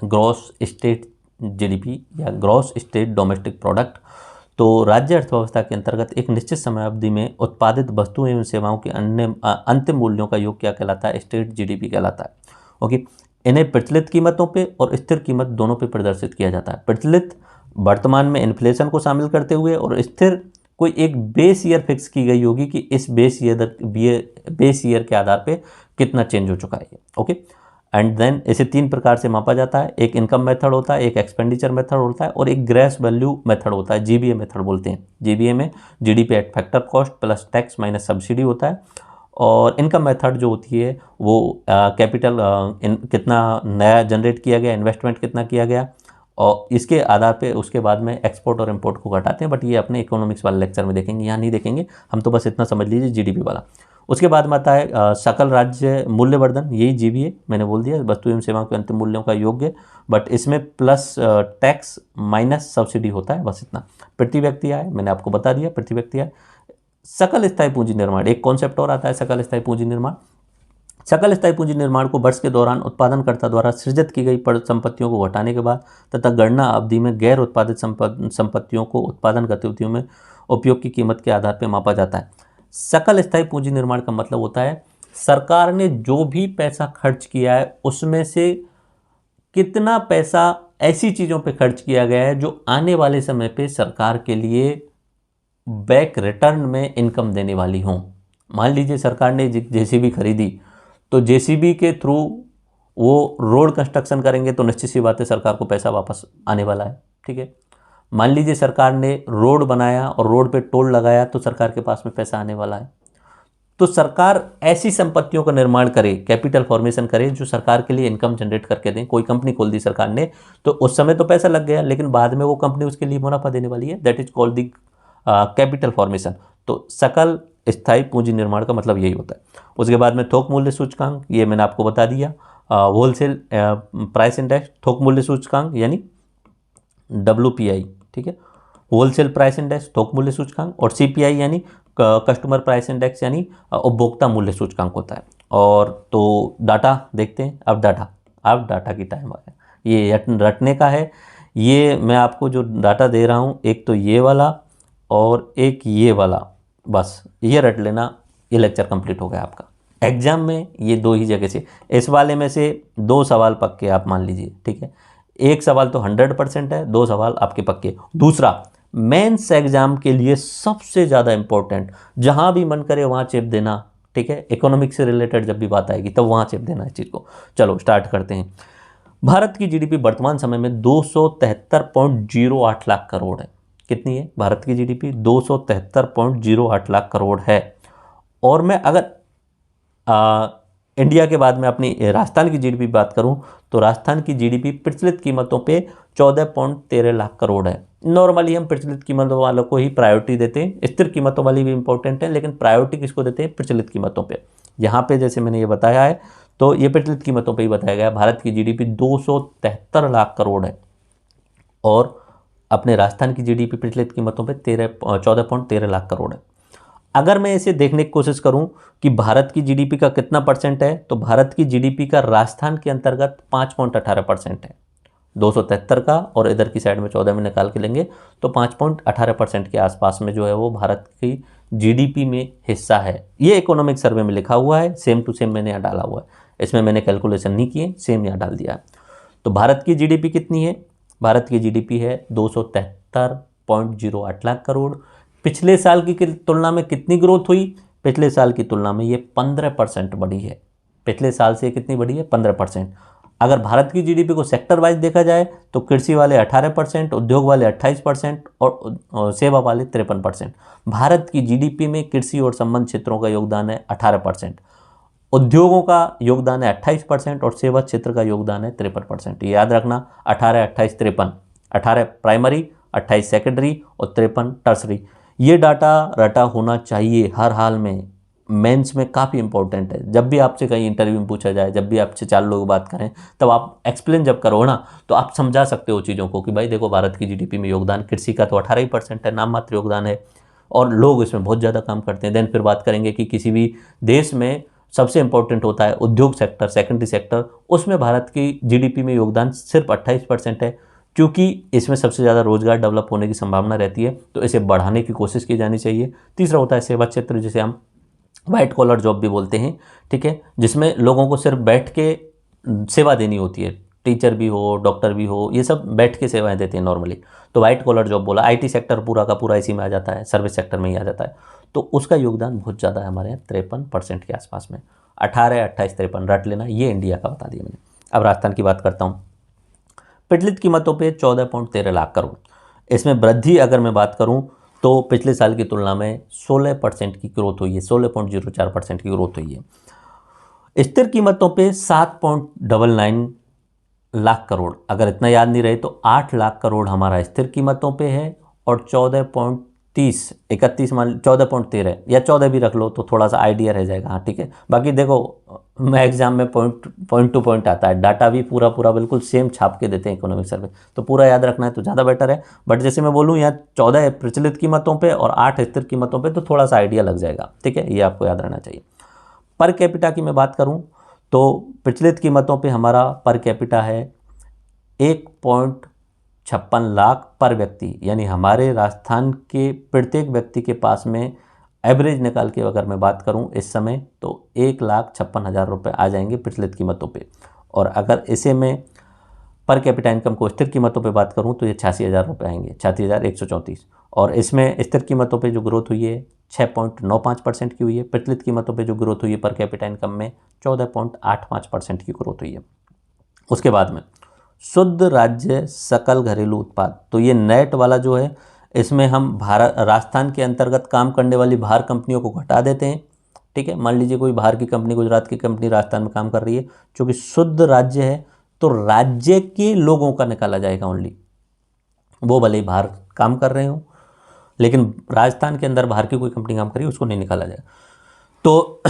ग्रॉस स्टेट जीडीपी या ग्रॉस स्टेट डोमेस्टिक प्रोडक्ट। तो राज्य अर्थव्यवस्था के अंतर्गत एक निश्चित समय अवधि में उत्पादित वस्तुओं एवं सेवाओं के अन्य अंतिम मूल्यों का योग क्या कहलाता है? स्टेट जीडीपी कहलाता है। ओके, इन्हें प्रचलित कीमतों पे और स्थिर कीमत दोनों पे प्रदर्शित किया जाता है। प्रचलित वर्तमान में इन्फ्लेशन को शामिल करते हुए, और स्थिर कोई एक बेस ईयर फिक्स की गई होगी कि इस बेस ईयर के आधार पे कितना चेंज हो चुका है। ओके, एंड देन इसे 3 प्रकार से मापा जाता है। एक इनकम मेथड होता है, एक एक्सपेंडिचर मेथड होता है, और एक ग्रेस वैल्यू मेथड होता है, जीबीए मेथड बोलते हैं। जीबीए में GDP at factor cost plus tax minus subsidy होता है। और इनकम मेथड जो होती है वो कैपिटल कितना नया जनरेट किया गया, इन्वेस्टमेंट कितना किया गया, और इसके आधार पे उसके बाद में एक्सपोर्ट और इंपोर्ट को घटाते हैं। बट ये अपने इकोनॉमिक्स वाले लेक्चर में देखेंगे, यहाँ नहीं देखेंगे, हम तो बस इतना समझ लीजिए जीडीपी वाला। उसके बाद में आता है सकल राज्य मूल्यवर्धन, यही जीबीए मैंने बोल दिया, वस्तु एवं सेवाओं के अंतिम मूल्यों का योग्य, बट इसमें प्लस टैक्स माइनस सब्सिडी होता है, बस इतना। प्रति व्यक्ति आय मैंने आपको बता दिया, प्रति व्यक्ति आय। सकल स्थायी पूंजी निर्माण, एक कॉन्सेप्ट और आता है सकल स्थायी पूंजी निर्माण। सकल स्थायी पूंजी निर्माण को वर्ष के दौरान उत्पादनकर्ता द्वारा सृजित की गई संपत्तियों को घटाने के बाद तथा गणना अवधि में गैर उत्पादित संपत्तियों को उत्पादन गतिविधियों में उपयोग की कीमत के आधार पर मापा जाता है। सकल स्थायी पूंजी निर्माण का मतलब होता है सरकार ने जो भी पैसा खर्च किया है उसमें से कितना पैसा ऐसी चीज़ों पे खर्च किया गया है जो आने वाले समय पे सरकार के लिए बैक रिटर्न में इनकम देने वाली हों। मान लीजिए सरकार ने जेसीबी खरीदी, तो जेसीबी के थ्रू वो रोड कंस्ट्रक्शन करेंगे तो निश्चित सी बात है सरकार को पैसा वापस आने वाला है। ठीक है, मान लीजिए सरकार ने रोड बनाया और रोड पे टोल लगाया तो सरकार के पास में पैसा आने वाला है। तो सरकार ऐसी संपत्तियों का निर्माण करे, कैपिटल फॉर्मेशन करे जो सरकार के लिए इनकम जनरेट करके दें। कोई कंपनी खोल दी सरकार ने, तो उस समय तो पैसा लग गया, लेकिन बाद में वो कंपनी उसके लिए मुनाफा देने वाली है, that is called the capital formation. तो सकल स्थायी पूंजी निर्माण का मतलब यही होता है। उसके बाद में थोक मूल्य सूचकांक, ये मैंने आपको बता दिया। होलसेल प्राइस इंडेक्स, थोक मूल्य सूचकांक यानी WPI, ठीक है, होलसेल प्राइस इंडेक्स थोक मूल्य सूचकांक, और CPI यानी कस्टमर प्राइस इंडेक्स यानी उपभोक्ता मूल्य सूचकांक होता है। और तो डाटा देखते हैं, अब डाटा की टाइम आ गया, ये रटने का है। ये मैं आपको जो डाटा दे रहा हूँ, एक तो ये वाला और एक ये वाला, बस ये रट लेना, ये लेक्चर कंप्लीट हो गया आपका। एग्जाम में ये 2 ही जगह से, इस वाले में से 2 सवाल पक्के आप मान लीजिए, ठीक है। एक सवाल तो 100% है, 2 सवाल आपके पक्के। दूसरा, मेंस एग्जाम के लिए सबसे ज़्यादा इंपॉर्टेंट, जहां भी मन करे वहां चेप देना, ठीक है। इकोनॉमिक्स से रिलेटेड जब भी बात आएगी तब वहां चेप देना इस चीज़ को। चलो स्टार्ट करते हैं। भारत की जीडीपी वर्तमान समय में 273.08 लाख करोड़ है। कितनी है भारत की जीडीपी? 273.08 लाख करोड़ है। और मैं अगर इंडिया के बाद में अपनी राजस्थान की जीडीपी बात करूं तो राजस्थान की जीडीपी प्रचलित कीमतों पे 14.13 लाख करोड़ है। नॉर्मली हम प्रचलित कीमतों वालों को ही प्रायोरिटी देते हैं, स्थिर कीमतों वाली भी इंपॉर्टेंट है, लेकिन प्रायोरिटी किसको देते हैं? प्रचलित कीमतों पे। यहाँ पे जैसे मैंने ये बताया है तो ये प्रचलित कीमतों पे ही बताया गया है। भारत की जीडीपी 273 लाख करोड़ है और अपने राजस्थान की जीडीपी प्रचलित कीमतों पे 14.13 लाख करोड़ है। अगर मैं इसे देखने की कोशिश करूं कि भारत की जीडीपी का कितना परसेंट है, तो भारत की जीडीपी का राजस्थान के अंतर्गत 5.18% है। 273 का और इधर की साइड में 14 में निकाल के लेंगे तो 5.18% के आसपास में जो है वो भारत की जीडीपी में हिस्सा है। ये इकोनॉमिक सर्वे में लिखा हुआ है, सेम टू सेम मैंने यहाँ डाला हुआ है, इसमें मैंने कैलकुलेशन नहीं किए, सेम यहाँ डाल दिया है। तो भारत की जीडीपी कितनी है? भारत की जीडीपी है 273.08 लाख करोड़। पिछले साल की तुलना में कितनी ग्रोथ हुई? पिछले साल की तुलना में ये 15% बढ़ी है। पिछले साल से कितनी बढ़ी है? 15%। अगर भारत की जीडीपी को सेक्टर वाइज देखा जाए तो कृषि वाले 18%, उद्योग वाले 28% और सेवा वाले 53%। भारत की जीडीपी में कृषि और संबंध क्षेत्रों का योगदान है 18%, उद्योगों का योगदान है 28% और सेवा क्षेत्र का योगदान है 53%। याद रखना, 18, 28, 53, 18 प्राइमरी, 28 सेकेंडरी और 53 टर्सरी। ये डाटा रटा होना चाहिए हर हाल में, मेंस में काफ़ी इंपॉर्टेंट है। जब भी आपसे कहीं इंटरव्यू में पूछा जाए, जब भी आपसे 4 लोग बात करें, तब आप एक्सप्लेन जब करो ना तो आप समझा सकते हो चीज़ों को कि भाई देखो भारत की जीडीपी में योगदान कृषि का तो 18% है, नाम मात्र योगदान है और लोग इसमें बहुत ज़्यादा काम करते हैं। देन फिर बात करेंगे कि किसी भी देश में सबसे इंपॉर्टेंट होता है उद्योग सेक्टर, सेकेंडरी सेक्टर, उसमें भारत की जीडीपी में योगदान सिर्फ 28% है। क्योंकि इसमें सबसे ज़्यादा रोजगार डेवलप होने की संभावना रहती है, तो इसे बढ़ाने की कोशिश की जानी चाहिए। तीसरा होता है सेवा क्षेत्र, जिसे हम वाइट कॉलर जॉब भी बोलते हैं, ठीक है, जिसमें लोगों को सिर्फ बैठ के सेवा देनी होती है। टीचर भी हो, डॉक्टर भी हो, ये सब बैठ के सेवाएं देते हैं नॉर्मली, तो वाइट कॉलर जॉब बोला। आईटी सेक्टर पूरा का पूरा इसी में आ जाता है, सर्विस सेक्टर में ही आ जाता है, तो उसका योगदान बहुत ज़्यादा है हमारे यहाँ, 53% के आसपास में। 18, 28, 53 रट लेना, ये इंडिया का बता दिया मैंने। अब राजस्थान की बात करता हूँ। प्रचलित कीमतों पे 14.13 लाख करोड़। इसमें वृद्धि अगर मैं बात करूं तो पिछले साल की तुलना में 16% की ग्रोथ हुई है, 16.04% की ग्रोथ हुई है। स्थिर कीमतों पे 7.99 लाख करोड़, अगर इतना याद नहीं रहे तो 8 लाख करोड़ हमारा स्थिर कीमतों पे है, और 14.13 या 14 भी रख लो तो थोड़ा सा आइडिया रह जाएगा। हाँ ठीक है, बाकी देखो मैं एग्जाम में पॉइंट टू पॉइंट आता है, डाटा भी पूरा पूरा बिल्कुल सेम छाप के देते हैं इकोनॉमिक सर्वे, तो पूरा याद रखना है तो ज़्यादा बेटर है। बट जैसे मैं बोलूँ यहाँ 14 प्रचलित कीमतों पे और 8 स्थिर कीमतों पे, तो थोड़ा सा आइडिया लग जाएगा, ठीक है, ये आपको याद रहना चाहिए। पर कैपिटा की मैं बात करूँ तो प्रचलित कीमतों पर हमारा पर कैपिटा है 1.56 लाख पर व्यक्ति, यानी हमारे राजस्थान के प्रत्येक व्यक्ति के पास में एवरेज निकाल के अगर मैं बात करूं इस समय तो 1,56,000 रुपये आ जाएंगे प्रचलित कीमतों पे। और अगर इसे मैं पर कैपिटा इनकम को स्थिर कीमतों पे बात करूं तो ये 86,000 रुपये आएंगे, 86,134। और इसमें स्थिर कीमतों पे जो ग्रोथ हुई है 6.95% की हुई है, प्रचलित कीमतों पे जो ग्रोथ हुई है पर कैपिटा इनकम में 14.85% की ग्रोथ हुई है। उसके बाद में शुद्ध राज्य सकल घरेलू उत्पाद, तो ये नेट वाला जो है, इसमें हम भारत राजस्थान के अंतर्गत काम करने वाली बाहर कंपनियों को घटा देते हैं, ठीक है। मान लीजिए कोई बाहर की कंपनी, गुजरात की कंपनी राजस्थान में काम कर रही है, चूँकि शुद्ध राज्य है तो राज्य के लोगों का निकाला जाएगा ओनली, वो भले ही बाहर काम कर रहे हो, लेकिन राजस्थान के अंदर बाहर की कोई कंपनी काम कर रही है उसको नहीं निकाला जाएगा। तो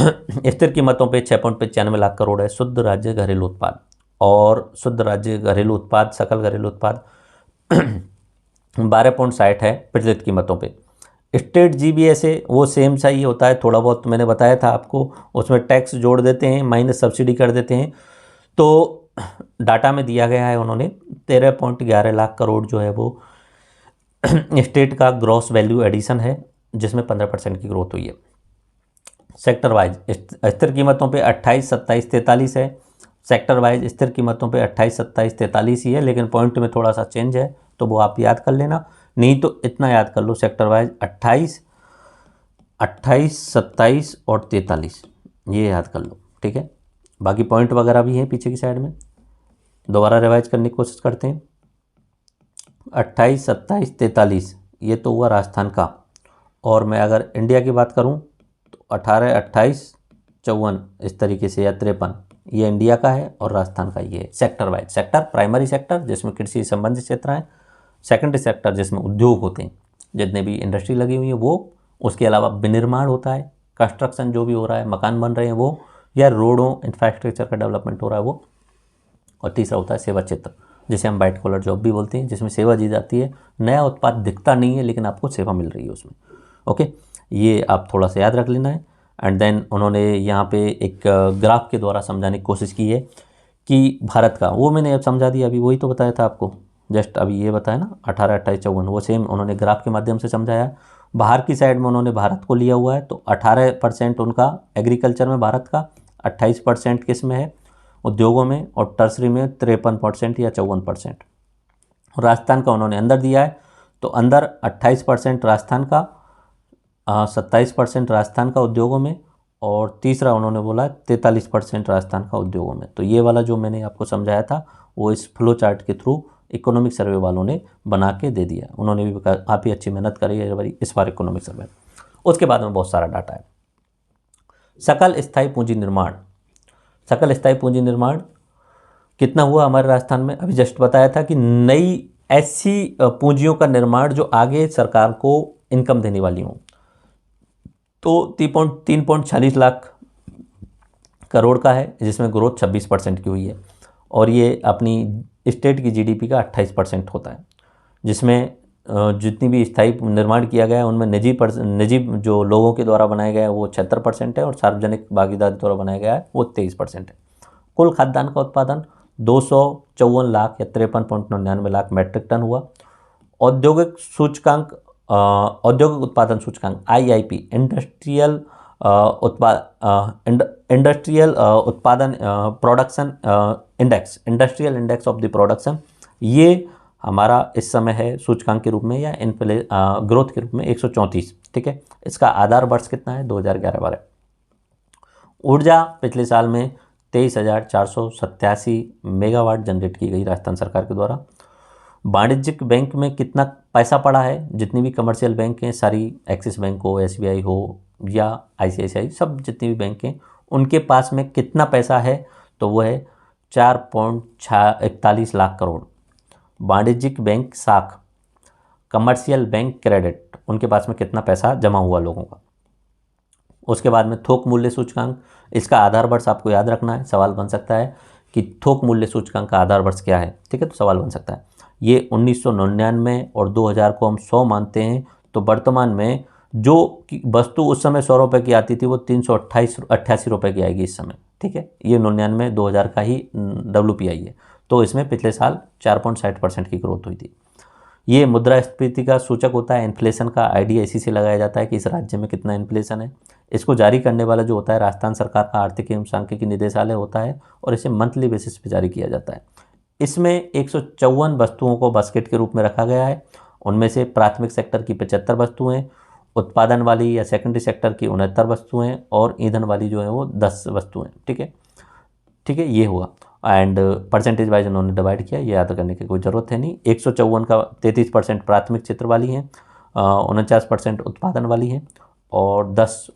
स्थिर कीमतों पे 6.95 लाख करोड़ है शुद्ध राज्य घरेलू उत्पाद, और शुद्ध राज्य घरेलू उत्पाद सकल घरेलू उत्पाद 12.60 है प्रचलित कीमतों पे। स्टेट जीबीएस है वो सेम सा ही होता है, थोड़ा बहुत मैंने बताया था आपको, उसमें टैक्स जोड़ देते हैं, माइनस सब्सिडी कर देते हैं। तो डाटा में दिया गया है उन्होंने 13.11 लाख करोड़ जो है वो स्टेट का ग्रॉस वैल्यू एडिशन है, जिसमें 15% की ग्रोथ हुई है। सेक्टर वाइज स्थिर कीमतों पे 28, 27, 43 है। सेक्टर वाइज स्थिर कीमतों पे 28, 27, 43 ही है, लेकिन पॉइंट में थोड़ा सा चेंज है, तो वो आप याद कर लेना। नहीं तो इतना याद कर लो, सेक्टर वाइज 28, 27 और 43, ये याद कर लो, ठीक है। बाकी पॉइंट वगैरह भी हैं पीछे की साइड में, दोबारा रिवाइज करने की कोशिश करते हैं। 28, 27, 43 ये तो हुआ राजस्थान का, और मैं अगर इंडिया की बात करूं तो 18, 28, 54 इस तरीके से, या 53 ये इंडिया का है, और राजस्थान का ये है। Sector wise, sector primary sector जिसमें कृषि संबंधित क्षेत्र हैं, सेकेंडरी सेक्टर जिसमें उद्योग होते हैं, जितने भी इंडस्ट्री लगी हुई है वो, उसके अलावा विनिर्माण होता है, कंस्ट्रक्शन जो भी हो रहा है, मकान बन रहे हैं वो, या रोडों इंफ्रास्ट्रक्चर का डेवलपमेंट हो रहा है वो, और तीसरा होता है सेवा क्षेत्र जिसे हम वाइट कॉलर जॉब भी बोलते हैं, जिसमें सेवा दी जाती है, नया उत्पाद दिखता नहीं है लेकिन आपको सेवा मिल रही है उसमें। ओके, ये आप थोड़ा सा याद रख लेना है। एंड देन उन्होंने यहाँ पे एक ग्राफ के द्वारा समझाने की कोशिश की है कि भारत का, वो मैंने अब समझा दिया, अभी वही तो बताया था आपको, जस्ट अभी ये बताया ना 18, 28, 54, वो सेम उन्होंने ग्राफ के माध्यम से समझाया। बाहर की साइड में उन्होंने भारत को लिया हुआ है, तो 18% उनका एग्रीकल्चर में भारत का, 28% किस में है उद्योगों में, और टर्सरी में 53% या 54%। राजस्थान का उन्होंने अंदर दिया है, तो अंदर 28% राजस्थान का, 27% राजस्थान का उद्योगों में, और तीसरा उन्होंने बोला 43% राजस्थान का उद्योगों में। तो ये वाला जो मैंने आपको समझाया था वो इस फ्लो चार्ट के थ्रू इकोनॉमिक सर्वे वालों ने बना के दे दिया, उन्होंने भी काफ़ी अच्छी मेहनत करी है इस बार इकोनॉमिक सर्वे। उसके बाद में बहुत सारा डाटा है। सकल स्थायी पूंजी निर्माण, सकल स्थायी पूंजी निर्माण कितना हुआ हमारे राजस्थान में, अभी जस्ट बताया था कि नई ऐसी पूंजियों का निर्माण जो आगे सरकार को इनकम देने वाली हों, तो 3.46 लाख करोड़ का है, जिसमें ग्रोथ 26% की हुई है, और ये अपनी स्टेट की जीडीपी का 28% होता है, जिसमें जितनी भी स्थायी निर्माण किया गया है उनमें निजी जो लोगों के द्वारा बनाया गया है वो 76% है, और सार्वजनिक भागीदारी द्वारा बनाया गया है वो 23% है। कुल खाद्यान्न का उत्पादन 254 लाख या 53.99 लाख मैट्रिक टन हुआ। औद्योगिक सूचकांक औद्योगिक उत्पादन सूचकांक IIP इंडस्ट्रियल उत्पादन production index, industrial index of the production, ये हमारा इस समय है सूचकांक के रूप में या ग्रोथ के रूप में 134। ठीक है, इसका आधार वर्ष कितना है? 2011-12। ऊर्जा पिछले साल में 23,487 मेगावाट जनरेट की गई राजस्थान सरकार के द्वारा। वाणिज्यिक बैंक में कितना पैसा पड़ा है? जितनी भी कमर्शियल बैंक हैं सारी, एक्सिस बैंक हो, SBI हो या ICICI, सब जितनी भी बैंक हैं उनके पास में कितना पैसा है? तो वो है 4.41 लाख करोड़। वाणिज्यिक बैंक साख, कमर्शियल बैंक क्रेडिट, उनके पास में कितना पैसा जमा हुआ लोगों का। उसके बाद में थोक मूल्य सूचकांक, इसका आधार वर्ष आपको याद रखना है। सवाल बन सकता है कि थोक मूल्य सूचकांक का आधार वर्ष क्या है। ठीक है, तो सवाल बन सकता है। ये 1999 और 2000 को हम 100 मानते हैं, तो वर्तमान में जो वस्तु उस समय 100 रुपये की आती थी वो 388 रुपये की आएगी इस समय। ठीक है, ये 99 2000 का ही WPI है। तो इसमें पिछले साल 4.60% की ग्रोथ हुई थी। ये मुद्रास्फीति का सूचक होता है। इन्फ्लेशन का आइडिया इसी से लगाया जाता है कि इस राज्य में कितना इन्फ्लेशन है। इसको जारी करने वाला जो होता है राजस्थान सरकार का आर्थिक एवं सांख्यिकी निदेशालय होता है और इसे मंथली बेसिस पे जारी किया जाता है। इसमें 154 वस्तुओं को बास्केट के रूप में रखा गया है। उनमें से प्राथमिक सेक्टर की 75 वस्तुएं, उत्पादन वाली या सेकेंडरी सेक्टर की 69 वस्तुएं और ईंधन वाली जो है वो 10 वस्तुएं। ठीक है, ठीक है, ये हुआ। एंड परसेंटेज वाइज उन्होंने डिवाइड किया, ये याद करने की कोई ज़रूरत है नहीं। 154 का 33% प्राथमिक क्षेत्र वाली हैं, 49% उत्पादन वाली हैं और 10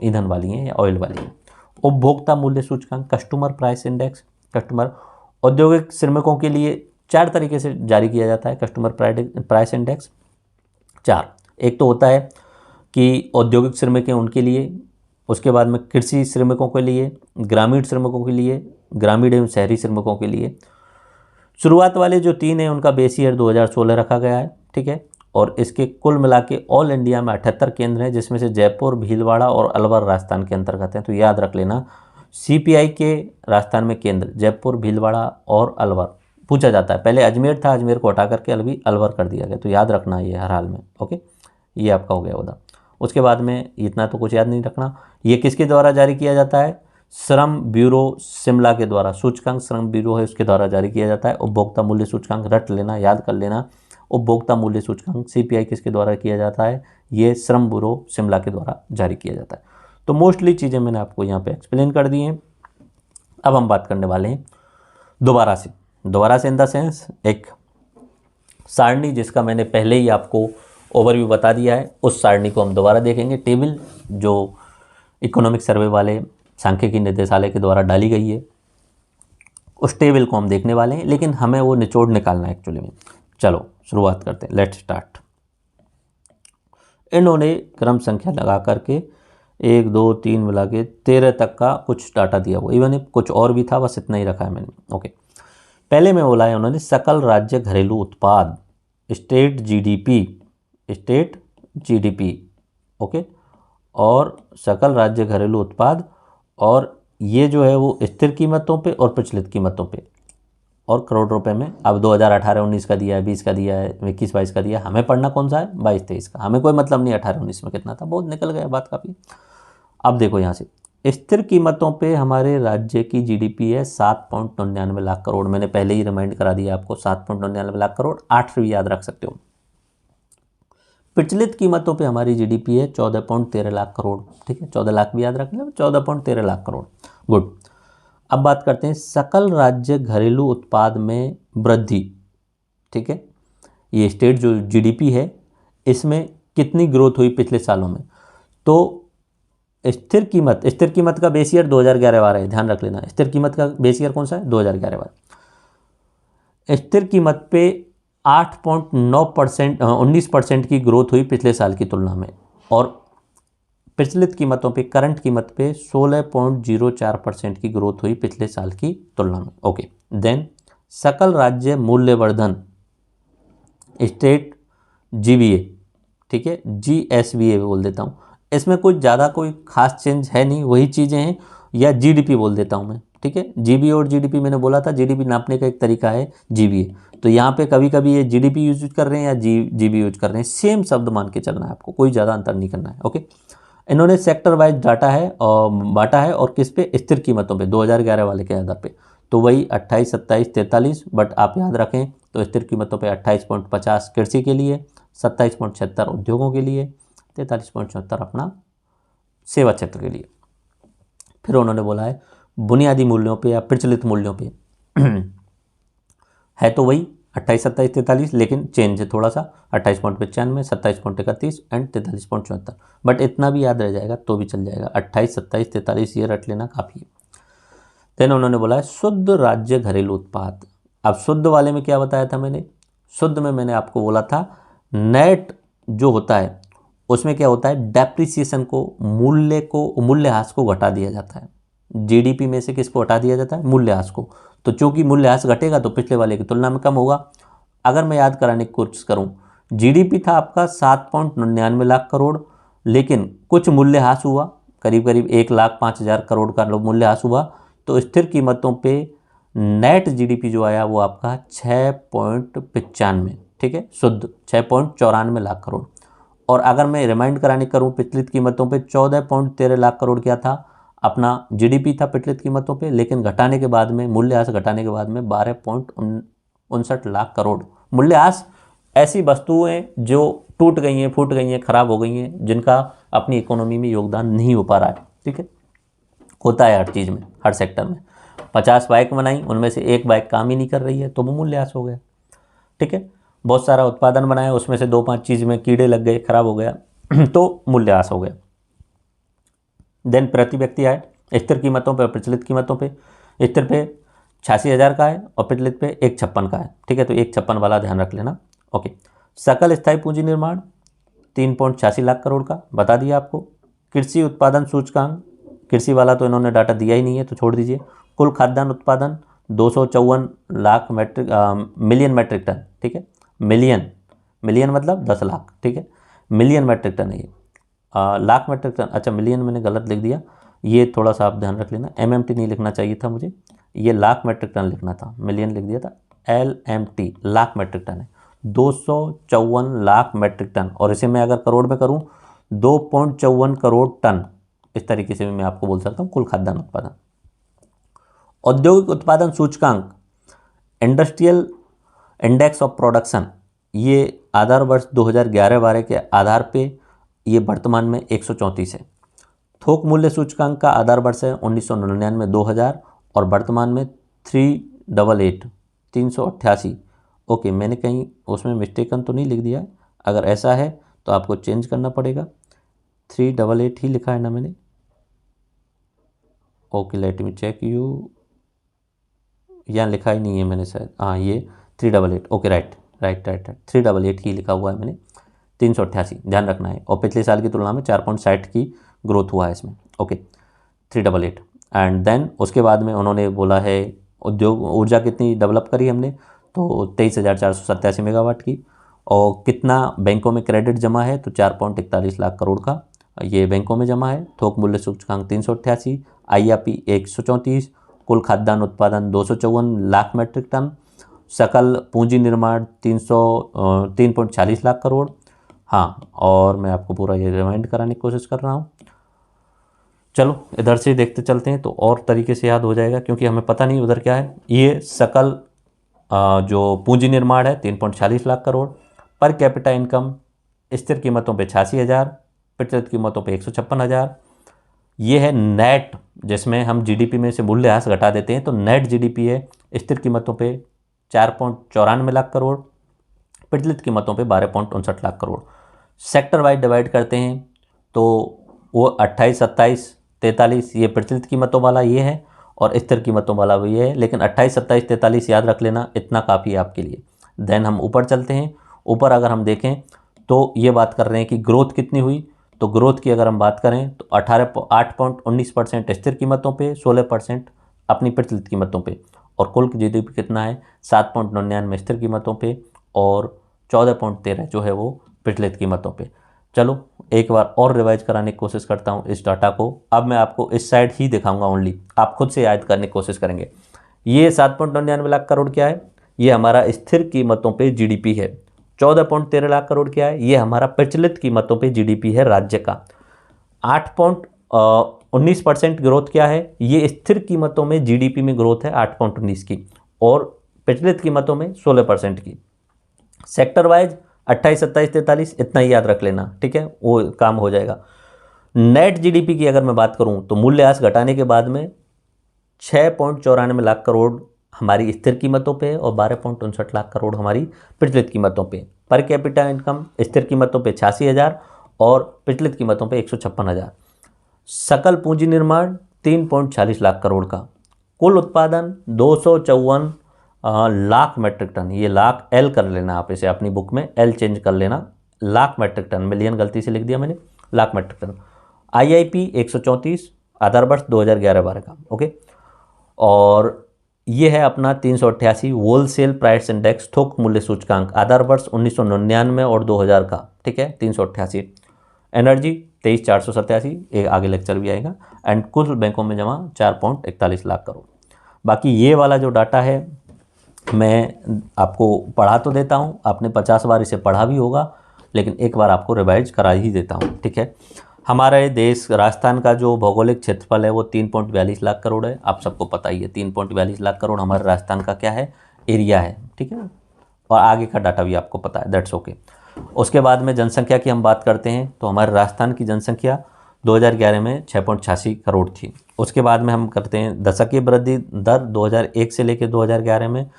ईंधन वाली हैं या ऑयल वाली हैं। उपभोक्ता मूल्य सूचकांक, कस्टमर प्राइस इंडेक्स, कस्टमर औद्योगिक श्रमिकों के लिए 4 तरीके से जारी किया जाता है कस्टमर प्राइस इंडेक्स। 4, एक तो होता है कि औद्योगिक श्रमिक हैं उनके लिए, उसके बाद में कृषि श्रमिकों के लिए, ग्रामीण श्रमिकों के लिए, ग्रामीण एवं शहरी श्रमिकों के लिए। शुरुआत वाले जो 3 हैं उनका बेस ईयर 2016 रखा गया है। ठीक है, और इसके कुल मिला के ऑल इंडिया में 78 केंद्र हैं, जिसमें से जयपुर, भीलवाड़ा और अलवर राजस्थान के अंतर्गत हैं। तो याद रख लेना, CPI के राजस्थान में केंद्र जयपुर, भीलवाड़ा और अलवर पूछा जाता है। पहले अजमेर था, अजमेर को हटा करके अभी अलवर कर दिया गया, तो याद रखना ये हर हाल में। ओके, ये आपका हो गया उधर। उसके बाद में इतना तो कुछ याद नहीं रखना। ये किसके द्वारा जारी किया जाता है? श्रम ब्यूरो शिमला के द्वारा। सूचकांक श्रम ब्यूरो है उसके द्वारा जारी किया जाता है। उपभोक्ता मूल्य सूचकांक रट लेना, याद कर लेना। उपभोक्ता मूल्य सूचकांक CPI किसके द्वारा किया जाता है? ये श्रम ब्यूरो शिमला के द्वारा जारी किया जाता है। तो मोस्टली चीज़ें मैंने आपको यहाँ पे एक्सप्लेन कर दी हैं। अब हम बात करने वाले हैं दोबारा से इन द सेंस एक सारणी जिसका मैंने पहले ही आपको ओवरव्यू बता दिया है, उस सारणी को हम दोबारा देखेंगे। टेबल जो इकोनॉमिक सर्वे वाले सांख्यिकी निदेशालय के द्वारा डाली गई है, उस टेबल को हम देखने वाले हैं, लेकिन हमें वो निचोड़ निकालना है एक्चुअली में। चलो शुरुआत करते हैं, लेट्स स्टार्ट। इन्होंने क्रम संख्या लगा करके 1 2 3 मिला के 13 तक का कुछ डाटा दिया हुआ, इवन कुछ और भी था, बस इतना ही रखा है मैंने। ओके, पहले में बोला है उन्होंने सकल राज्य घरेलू उत्पाद, स्टेट GDP, ओके, और सकल राज्य घरेलू उत्पाद, और ये जो है वो स्थिर कीमतों पे और प्रचलित कीमतों पे और करोड़ रुपए में। अब 2018-19 का दिया है, 20 का दिया है, 21-22 का दिया है। हमें पढ़ना कौन सा है? 22-23 का। हमें कोई मतलब नहीं 18-19 में कितना था, बहुत निकल गया बात काफ़ी। अब देखो यहाँ से स्थिर कीमतों पे हमारे राज्य की GDP है 7.99 लाख करोड़। मैंने पहले ही रिमाइंड करा दिया आपको, 7.99 लाख करोड़, 8 से भी याद रख सकते हो। प्रचलित कीमतों पे हमारी GDP है 14.13 लाख करोड़। ठीक है, 14 लाख भी याद रख लें, 14.13 लाख करोड़। गुड। अब बात करते हैं सकल राज्य घरेलू उत्पाद में वृद्धि। ठीक है, ये स्टेट जो GDP है इसमें कितनी ग्रोथ हुई पिछले सालों में? तो स्थिर कीमत का बेस ईयर 2011-12 है, ध्यान रख लेना। स्थिर कीमत का बेस ईयर कौन सा है? 2011-12। स्थिर कीमत पे 8.9% 19% की ग्रोथ हुई पिछले साल की तुलना में, और प्रचलित कीमतों पे, करंट कीमत पे 16.04% की ग्रोथ हुई पिछले साल की तुलना में। ओके, देन सकल राज्य मूल्यवर्धन, स्टेट GVA, ठीक है, GSVA बोल देता हूँ। इसमें कुछ ज़्यादा कोई खास चेंज है नहीं, वही चीज़ें हैं, या GDP बोल देता हूँ मैं। ठीक है। जीबीए और जीडीपी मैंने बोला था, जीडीपी नापने का एक तरीका है जीबीए, तो यहाँ पे कभी कभी ये जीडीपी यूज कर रहे हैं या जीबी यूज कर रहे हैं, सेम शब्द मान के चलना है आपको, कोई ज़्यादा अंतर नहीं करना है। ओके, इन्होंने सेक्टर वाइज डाटा है और बांटा है, और किस पे, स्थिर कीमतों पे 2011 वाले के आधार पे, तो वही 28, 27, 43, बट आप याद रखें तो स्थिर कीमतों पे 28.50 कृषि के लिए, 27.76 उद्योगों के लिए, 43.74 अपना सेवा क्षेत्र के लिए। फिर उन्होंने बोला है बुनियादी मूल्यों पे या प्रचलित मूल्यों पे है तो वही 28, 27, 43, लेकिन चेंज है थोड़ा सा, 28.95, 27.31 एंड 43.74, बट इतना भी याद रह जाएगा तो भी चल जाएगा, 28, 27, 43 ये रट लेना काफ़ी है। देन उन्होंने बोला है शुद्ध राज्य घरेलू उत्पाद। अब शुद्ध वाले में क्या बताया था मैंने, शुद्ध में मैंने आपको बोला था नेट जो होता है उसमें क्या होता है, डेप्रिसिएशन को, मूल्यह्रास को घटा दिया जाता है। जीडीपी में से किसको हटा दिया जाता है, मूल्यह्रास को, तो चूंकि मूल्यह्रास घटेगा तो पिछले वाले की तुलना में कम होगा। अगर मैं याद कराने की कोशिश करूं, जीडीपी था आपका 7.99 लाख करोड़, लेकिन कुछ मूल्यह्रास हुआ, करीब करीब 1,05,000 करोड़ का मूल्यह्रास हुआ, तो स्थिर कीमतों पे नेट जीडीपी जो आया वो आपका 6.95, ठीक है, शुद्ध 6.94 लाख करोड़। और अगर मैं रिमाइंड कराने करूं, पिछलित कीमतों पे 14.13 लाख करोड़ क्या था, अपना जीडीपी था पिछलित कीमतों पे, लेकिन घटाने के बाद में, मूल्यह्रास घटाने के बाद में 12.59 लाख करोड़। मूल्यह्रास ऐसी वस्तुएं जो टूट गई हैं, फूट गई हैं, खराब हो गई हैं, जिनका अपनी इकोनॉमी में योगदान नहीं हो पा रहा है, ठीक है, होता है हर चीज़ में, हर सेक्टर में। 50 बाइक बनाई, उनमें से एक बाइक काम ही नहीं कर रही है, तो वो मूल्यह्रास हो गया, ठीक है। बहुत सारा उत्पादन बनाया, उसमें से 2-5 चीज़ में कीड़े लग गए, खराब हो गया तो मूल्यह्रास हो गया। देन प्रति व्यक्ति आए, स्थिर कीमतों पे और प्रचलित कीमतों पे, स्थिर पे 86,000 का है और प्रचलित पे 156 का है, ठीक है, तो 156 वाला ध्यान रख लेना। ओके, सकल स्थायी पूंजी निर्माण 3.86 लाख करोड़ का बता दिया आपको। कृषि उत्पादन सूचकांक, कृषि वाला तो इन्होंने डाटा दिया ही नहीं है तो छोड़ दीजिए। कुल खाद्यान्न उत्पादन 254 लाख मिलियन मेट्रिक टन, ठीक है, मिलियन मतलब 10 लाख, ठीक है, मिलियन मेट्रिक टन है ये, लाख मेट्रिक टन, अच्छा मिलियन मैंने गलत लिख दिया, ये थोड़ा सा आप ध्यान रख लेना, एमएमटी नहीं लिखना चाहिए था मुझे, ये लाख मेट्रिक टन लिखना था, मिलियन लिख दिया था, एलएमटी लाख मेट्रिक टन है, 254 लाख मेट्रिक टन, और इसे मैं अगर करोड़ में करूं 2.54 करोड़ टन, इस तरीके से भी मैं आपको बोल सकता हूं कुल खाद्यान्न उत्पादन। औद्योगिक उत्पादन सूचकांक, इंडस्ट्रियल इंडेक्स ऑफ प्रोडक्शन, ये आधार वर्ष 2011-12 के आधार पे ये वर्तमान में 134 है। थोक मूल्य सूचकांक का आधार वर्ष है 1999-2000 और वर्तमान में 388। ओके, मैंने कहीं उसमें मिस्टेकन तो नहीं लिख दिया, अगर ऐसा है तो आपको चेंज करना पड़ेगा, 388 ही लिखा है ना मैंने। Okay, let me check you, यहाँ लिखा ही नहीं है मैंने शायद, हाँ ये 388, ओके राइट 388 ही लिखा हुआ है मैंने, 388 ध्यान रखना है, और पिछले साल की तुलना में 4.60 की ग्रोथ हुआ है इसमें। ओके, 388। एंड देन उसके बाद में उन्होंने बोला है उद्योग ऊर्जा कितनी डेवलप करी हमने, तो 23,487 मेगावाट की, और कितना बैंकों में क्रेडिट जमा है, तो 4.41 लाख करोड़ का ये बैंकों में जमा है। थोक मूल्य सूचकांक 388, IRP 134, कुल खाद्यान्न उत्पादन 254 लाख मेट्रिक टन, सकल पूंजी निर्माण 340 लाख करोड़। हाँ, और मैं आपको पूरा ये रिमाइंड कराने की कोशिश कर रहा हूँ, चलो इधर से देखते चलते हैं तो और तरीके से याद हो जाएगा, क्योंकि हमें पता नहीं उधर क्या है। ये सकल जो पूंजी निर्माण है 3.40 lakh crore, per capita income स्थिर कीमतों पे 86,000, प्रचलित कीमतों पे 156,000। ये है नेट, जिसमें हम जीडीपी में से मूल्यह्रास घटा देते हैं, तो नेट जीडीपी है स्थिर कीमतों पे 4.94 लाख करोड़, प्रचलित कीमतों पे 12.59 lakh crore. Sector wise divide करते हैं तो वो 28, 27, 43 ये प्रचलित कीमतों वाला ये है, और स्थिर कीमतों वाला भी ये है, लेकिन 28, 27, 43 याद रख लेना, इतना काफ़ी है आपके लिए। देन हम ऊपर चलते हैं, ऊपर अगर हम देखें तो ये बात कर रहे हैं कि ग्रोथ कितनी हुई, तो ग्रोथ की अगर हम बात करें तो 8.19% स्थिर कीमतों पे, 16% अपनी प्रचलित कीमतों पे, और कुल जीडीपी कितना है 7.99 स्थिर कीमतों पे और 14.13 जो है वो प्रचलित कीमतों पे। चलो एक बार और रिवाइज कराने की कोशिश करता हूँ इस डाटा को। अब मैं आपको इस साइड ही दिखाऊंगा ओनली, आप खुद से याद करने की कोशिश करेंगे। ये 7.99 लाख करोड़ क्या है, ये हमारा स्थिर कीमतों पे जीडीपी है। 14.13 लाख करोड़ क्या है, ये हमारा प्रचलित कीमतों पे जीडीपी है राज्य का। 8.19% ग्रोथ क्या है, ये स्थिर कीमतों में जीडीपी में ग्रोथ है 8.19 की, और प्रचलित कीमतों में 16% की। सेक्टर वाइज 28, 27, 43 इतना ही याद रख लेना, ठीक है, वो काम हो जाएगा। नेट जीडीपी की अगर मैं बात करूं तो मूल्यह्रास घटाने के बाद में 6.94 लाख करोड़ हमारी स्थिर कीमतों पे और 12.59 लाख करोड़ हमारी प्रचलित कीमतों पे। पर कैपिटा इनकम स्थिर कीमतों पे 86,000 और प्रचलित कीमतों पे 156,000। सकल पूंजी निर्माण 3.40 लाख करोड़ का। कुल उत्पादन 254 लाख मेट्रिक टन, ये लाख एल कर लेना आप, इसे अपनी बुक में एल चेंज कर लेना, लाख मेट्रिक टन, मिलियन गलती से लिख दिया मैंने, लाख मेट्रिक टन। आईआईपी 134, आधार वर्ष 2011-12 का, ओके। और ये है अपना 388 होलसेल प्राइस इंडेक्स, थोक मूल्य सूचकांक, आधार वर्ष 1999 और 2000 का, ठीक है, 388। एनर्जी 23,487, एक आगे लेक्चर भी आएगा। एंड कुल बैंकों में जमा 4.41 लाख करोड़। बाकी ये वाला जो डाटा है मैं आपको पढ़ा तो देता हूँ, आपने 50 बार इसे पढ़ा भी होगा, लेकिन एक बार आपको रिवाइज करा ही देता हूँ, ठीक है। हमारे देश राजस्थान का जो भौगोलिक क्षेत्रफल है वो 3.42 लाख करोड़ है, आप सबको पता ही है। 3.42 लाख करोड़ हमारे राजस्थान का क्या है, एरिया है, ठीक है। और आगे का डाटा भी आपको पता है, दैट्स ओके। उसके बाद में जनसंख्या की हम बात करते हैं तो हमारे राजस्थान की जनसंख्या 2011 में 6.86 करोड़ थी। उसके बाद में हम करते हैं दशकीय वृद्धि दर, 2001 से लेकर 2011 में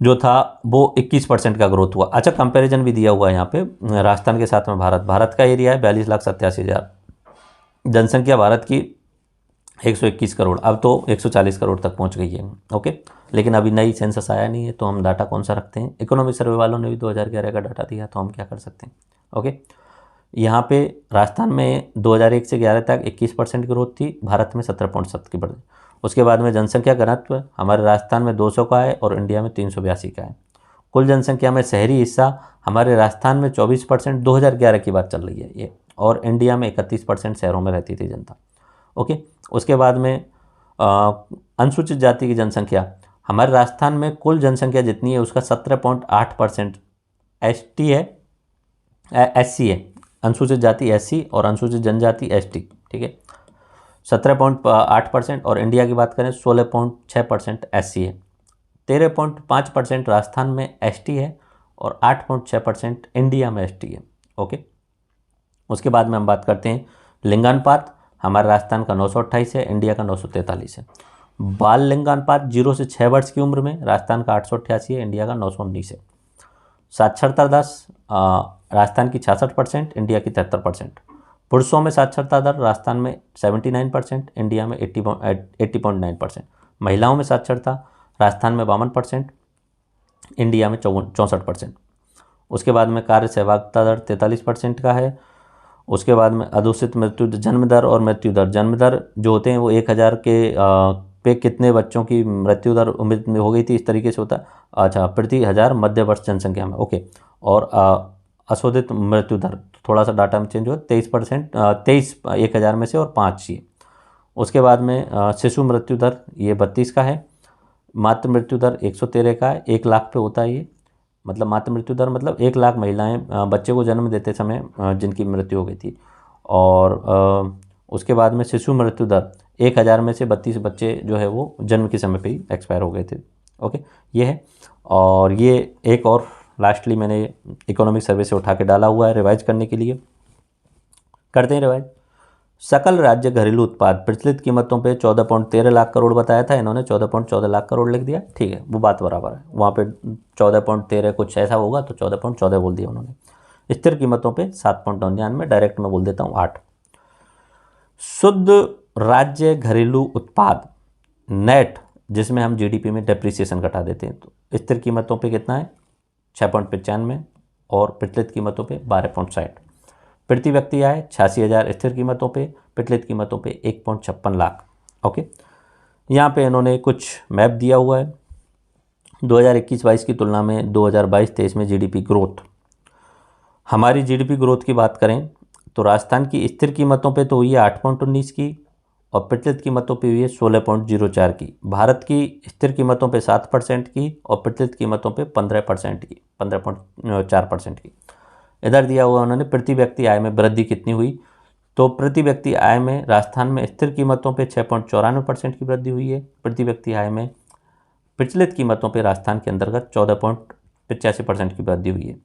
जो था वो 21% का ग्रोथ हुआ। अच्छा, कंपैरिजन भी दिया हुआ है यहाँ पे राजस्थान के साथ में भारत का एरिया है 42,87,000, जनसंख्या भारत की 121 करोड़, अब तो 140 करोड़ तक पहुँच गई है, ओके। लेकिन अभी नई सेंसस आया नहीं है तो हम डाटा कौन सा रखते हैं, इकोनॉमिक सर्वे वालों ने भी 2011 का डाटा दिया तो हम क्या कर सकते हैं, ओके। यहाँ पे राजस्थान में 2001 से 11 तक 21% ग्रोथ थी, भारत में 17.7 की बढ़ी। उसके बाद में जनसंख्या घनत्व हमारे राजस्थान में 200 का है और इंडिया में 382 का है। कुल जनसंख्या में शहरी हिस्सा हमारे राजस्थान में 24%, 2011 की बात चल रही है ये, और इंडिया में 31% शहरों में रहती थी जनता, ओके। उसके बाद में अनुसूचित जाति की जनसंख्या हमारे राजस्थान में कुल जनसंख्या जितनी है उसका 17.8% ST है, SC है, अनुसूचित जाति SC और अनुसूचित जनजाति ST, ठीक है। 17.8% और इंडिया की बात करें 16.6% SC है। 13.5% राजस्थान में ST है और 8.6% इंडिया में ST है, ओके। उसके बाद में हम बात करते हैं लिंगानुपात, हमारे राजस्थान का 928 है, इंडिया का 943 है। बाल लिंगानुपात 0 से 6 वर्ष की उम्र में राजस्थान का 888 है, इंडिया का 919 है। साक्षरता दर राजस्थान की 66%, इंडिया की 73%। पुरुषों में साक्षरता दर राजस्थान में 79%, इंडिया में 80.9%। महिलाओं में साक्षरता राजस्थान में 52%, इंडिया में 64%। उसके बाद में कार्य सहभागिता दर 43% का है। उसके बाद में अधोषित मृत्यु जन्म दर और मृत्यु दर, जन्म दर जो होते हैं वो 1000 के पे कितने बच्चों की मृत्यु दर उम्मीद हो गई थी, इस तरीके से होता है, अच्छा, प्रति 1000 मध्य वर्ष जनसंख्या में, ओके। और अशोधित मृत्यु दर थोड़ा सा डाटा में चेंज हुआ, 23%, 23 1000 में से और 5 ये। उसके बाद में शिशु मृत्यु दर ये 32 का है। मातृ मृत्यु दर 113 का है, 1 लाख पे होता है ये, मतलब मातृ मृत्यु दर मतलब 1 लाख महिलाएं बच्चे को जन्म देते समय जिनकी मृत्यु हो गई थी। और उसके बाद में शिशु मृत्यु दर 1000 में से 32 बच्चे जो है वो जन्म के समय पे ही एक्सपायर हो गए थे, ओके, ये है। और ये एक और लास्टली मैंने इकोनॉमिक सर्वे से उठा के डाला हुआ है रिवाइज करने के लिए, करते हैं रिवाइज। सकल राज्य घरेलू उत्पाद प्रचलित कीमतों पे 14.13 लाख करोड़ बताया था, इन्होंने 14.14 लाख करोड़ लिख दिया, ठीक है, वो बात बराबर है, वहाँ पे 14.13 कुछ ऐसा होगा तो 14.14 बोल दिया उन्होंने। स्थिर कीमतों पे 7.99, डायरेक्ट में बोल देता हूँ 8। शुद्ध राज्य घरेलू उत्पाद नेट, जिसमें हम जीडीपी में डेप्रिसिएशन घटा देते हैं, तो स्थिर कीमतों पे कितना है 6.95 और प्रचलित कीमतों पे 12.60। प्रति व्यक्ति आए 86,000 स्थिर कीमतों पे, प्रचलित कीमतों पे 1.56 लाख, ओके। यहाँ पे इन्होंने कुछ मैप दिया हुआ है 2021-22 की तुलना में 2022-23 में जीडीपी ग्रोथ। हमारी जीडीपी ग्रोथ की बात करें तो राजस्थान की स्थिर कीमतों पे तो हुई है 8.19 की और प्रचलित कीमतों पे हुई है 16.04 की। भारत की स्थिर कीमतों पे 7% की और प्रचलित कीमतों पे 15% की 15.4% की। इधर दिया हुआ उन्होंने प्रति व्यक्ति आय में वृद्धि कितनी हुई, तो प्रति व्यक्ति आय में राजस्थान में स्थिर कीमतों पे 6.94% की वृद्धि हुई है। प्रति व्यक्ति आय में प्रचलित कीमतों पे राजस्थान के अंतर्गत 14.85% की वृद्धि हुई है।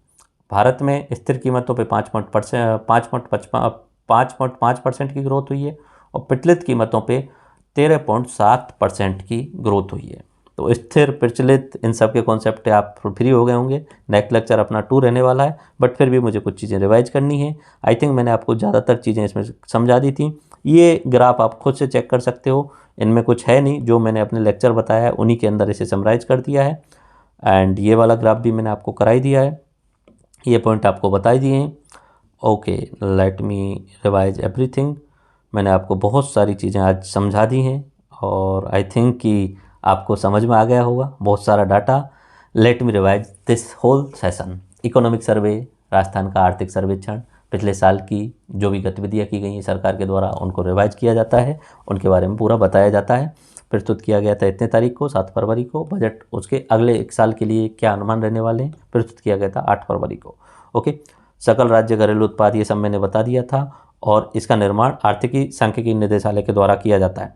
भारत में स्थिर कीमतों पे 5.5% की ग्रोथ हुई है और प्रचलित कीमतों पे 13.7% की ग्रोथ हुई है। तो स्थिर प्रचलित इन सब के कॉन्सेप्ट आप फ्री हो गए होंगे। नेक्स्ट लेक्चर अपना 2 रहने वाला है, बट फिर भी मुझे कुछ चीज़ें रिवाइज करनी है। आई थिंक मैंने आपको ज़्यादातर चीज़ें इसमें समझा दी थी। ये ग्राफ आप खुद से चेक कर सकते हो, इनमें कुछ है नहीं, जो मैंने अपने लेक्चर बताया है उन्हीं के अंदर इसे समराइज कर दिया है। एंड ये वाला ग्राफ भी मैंने आपको कराई दिया है, ये पॉइंट आपको बता दिए हैं। Okay, let me revise everything. मैंने आपको बहुत सारी चीज़ें आज समझा दी हैं और आई थिंक कि आपको समझ में आ गया होगा बहुत सारा data. Let me revise this whole session. Economic survey, Rajasthan का आर्थिक सर्वेक्षण, पिछले साल की जो भी गतिविधियाँ की गई हैं सरकार के द्वारा उनको रिवाइज किया जाता है, उनके बारे में पूरा बताया जाता है। प्रस्तुत किया गया था इतने तारीख को 7 फरवरी को। बजट उसके अगले 1 साल के लिए क्या अनुमान रहने वाले हैं प्रस्तुत किया गया था 8 फरवरी को। ओके, सकल राज्य घरेलू उत्पाद ये सब मैंने बता दिया था और इसका निर्माण आर्थिकी सांख्यिकी निदेशालय के द्वारा किया जाता है।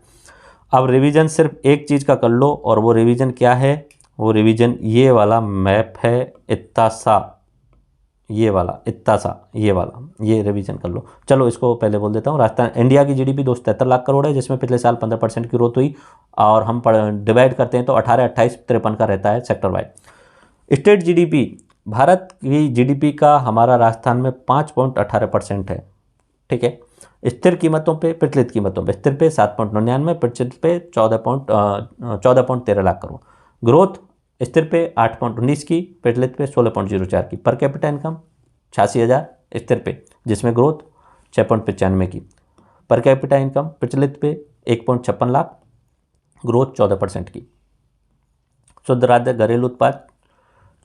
अब रिवीजन सिर्फ एक चीज़ का कर लो, और वो रिवीजन क्या है, वो रिवीजन ये वाला मैप है, इतना सा, ये वाला इतना सा, ये वाला, ये रिवीजन कर लो। चलो इसको पहले बोल देता हूँ। राजस्थान, इंडिया की जीडीपी 273 लाख करोड़ है, जिसमें पिछले साल 15% की ग्रोथ हुई, और हम डिवाइड करते हैं तो 18, 28, 53 का रहता है sector wise. State GDP, Bharat की जीडीपी का हमारा राजस्थान में 5.18% है, ठीक है। स्थिर कीमतों पे, प्रचलित कीमतों पे, स्थिर पे 7.99, प्रचलित पे 14.13 लाख करोड़। ग्रोथ स्थिर पे 8.19 की, प्रचलित पे 16.04 की। पर कैपिटा इनकम 86,000 स्थिर पे, जिसमें ग्रोथ 6.95 की। पर कैपिटा इनकम प्रचलित पे 1.56 लाख, ग्रोथ 14% की। शुद्ध राज्य घरेलू उत्पाद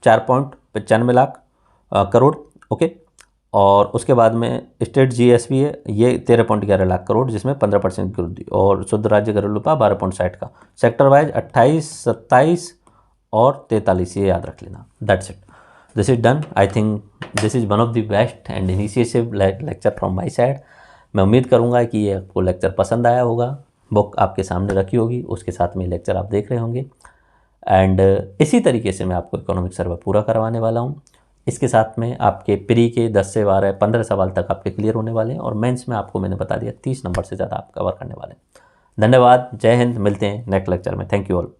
4.95 लाख करोड़, ओके। और उसके बाद में स्टेट जीएसपी है, ये 13.11 लाख करोड़, जिसमें 15% की वृद्धि, और शुद्ध राज्य घरेलू उत्पाद 12.60 का। सेक्टर वाइज 28, 27 और 43, ये याद रख लेना। That's it, this is done. I think this is one of the best and initiative lecture from my side. मैं उम्मीद करूँगा कि ये आपको लेक्चर पसंद आया होगा। बुक आपके सामने रखी होगी, उसके साथ में लेक्चर आप देख रहे होंगे, एंड इसी तरीके से मैं आपको इकोनॉमिक सर्वे पूरा करवाने वाला हूँ। इसके साथ में आपके प्री के 10 से 12, 15 सवाल तक आपके क्लियर होने वाले हैं, और मेंस में आपको मैंने बता दिया 30 नंबर से ज़्यादा आप कवर करने वाले हैं। धन्यवाद, जय हिंद, मिलते हैं नेक्स्ट लेक्चर में। Thank you all.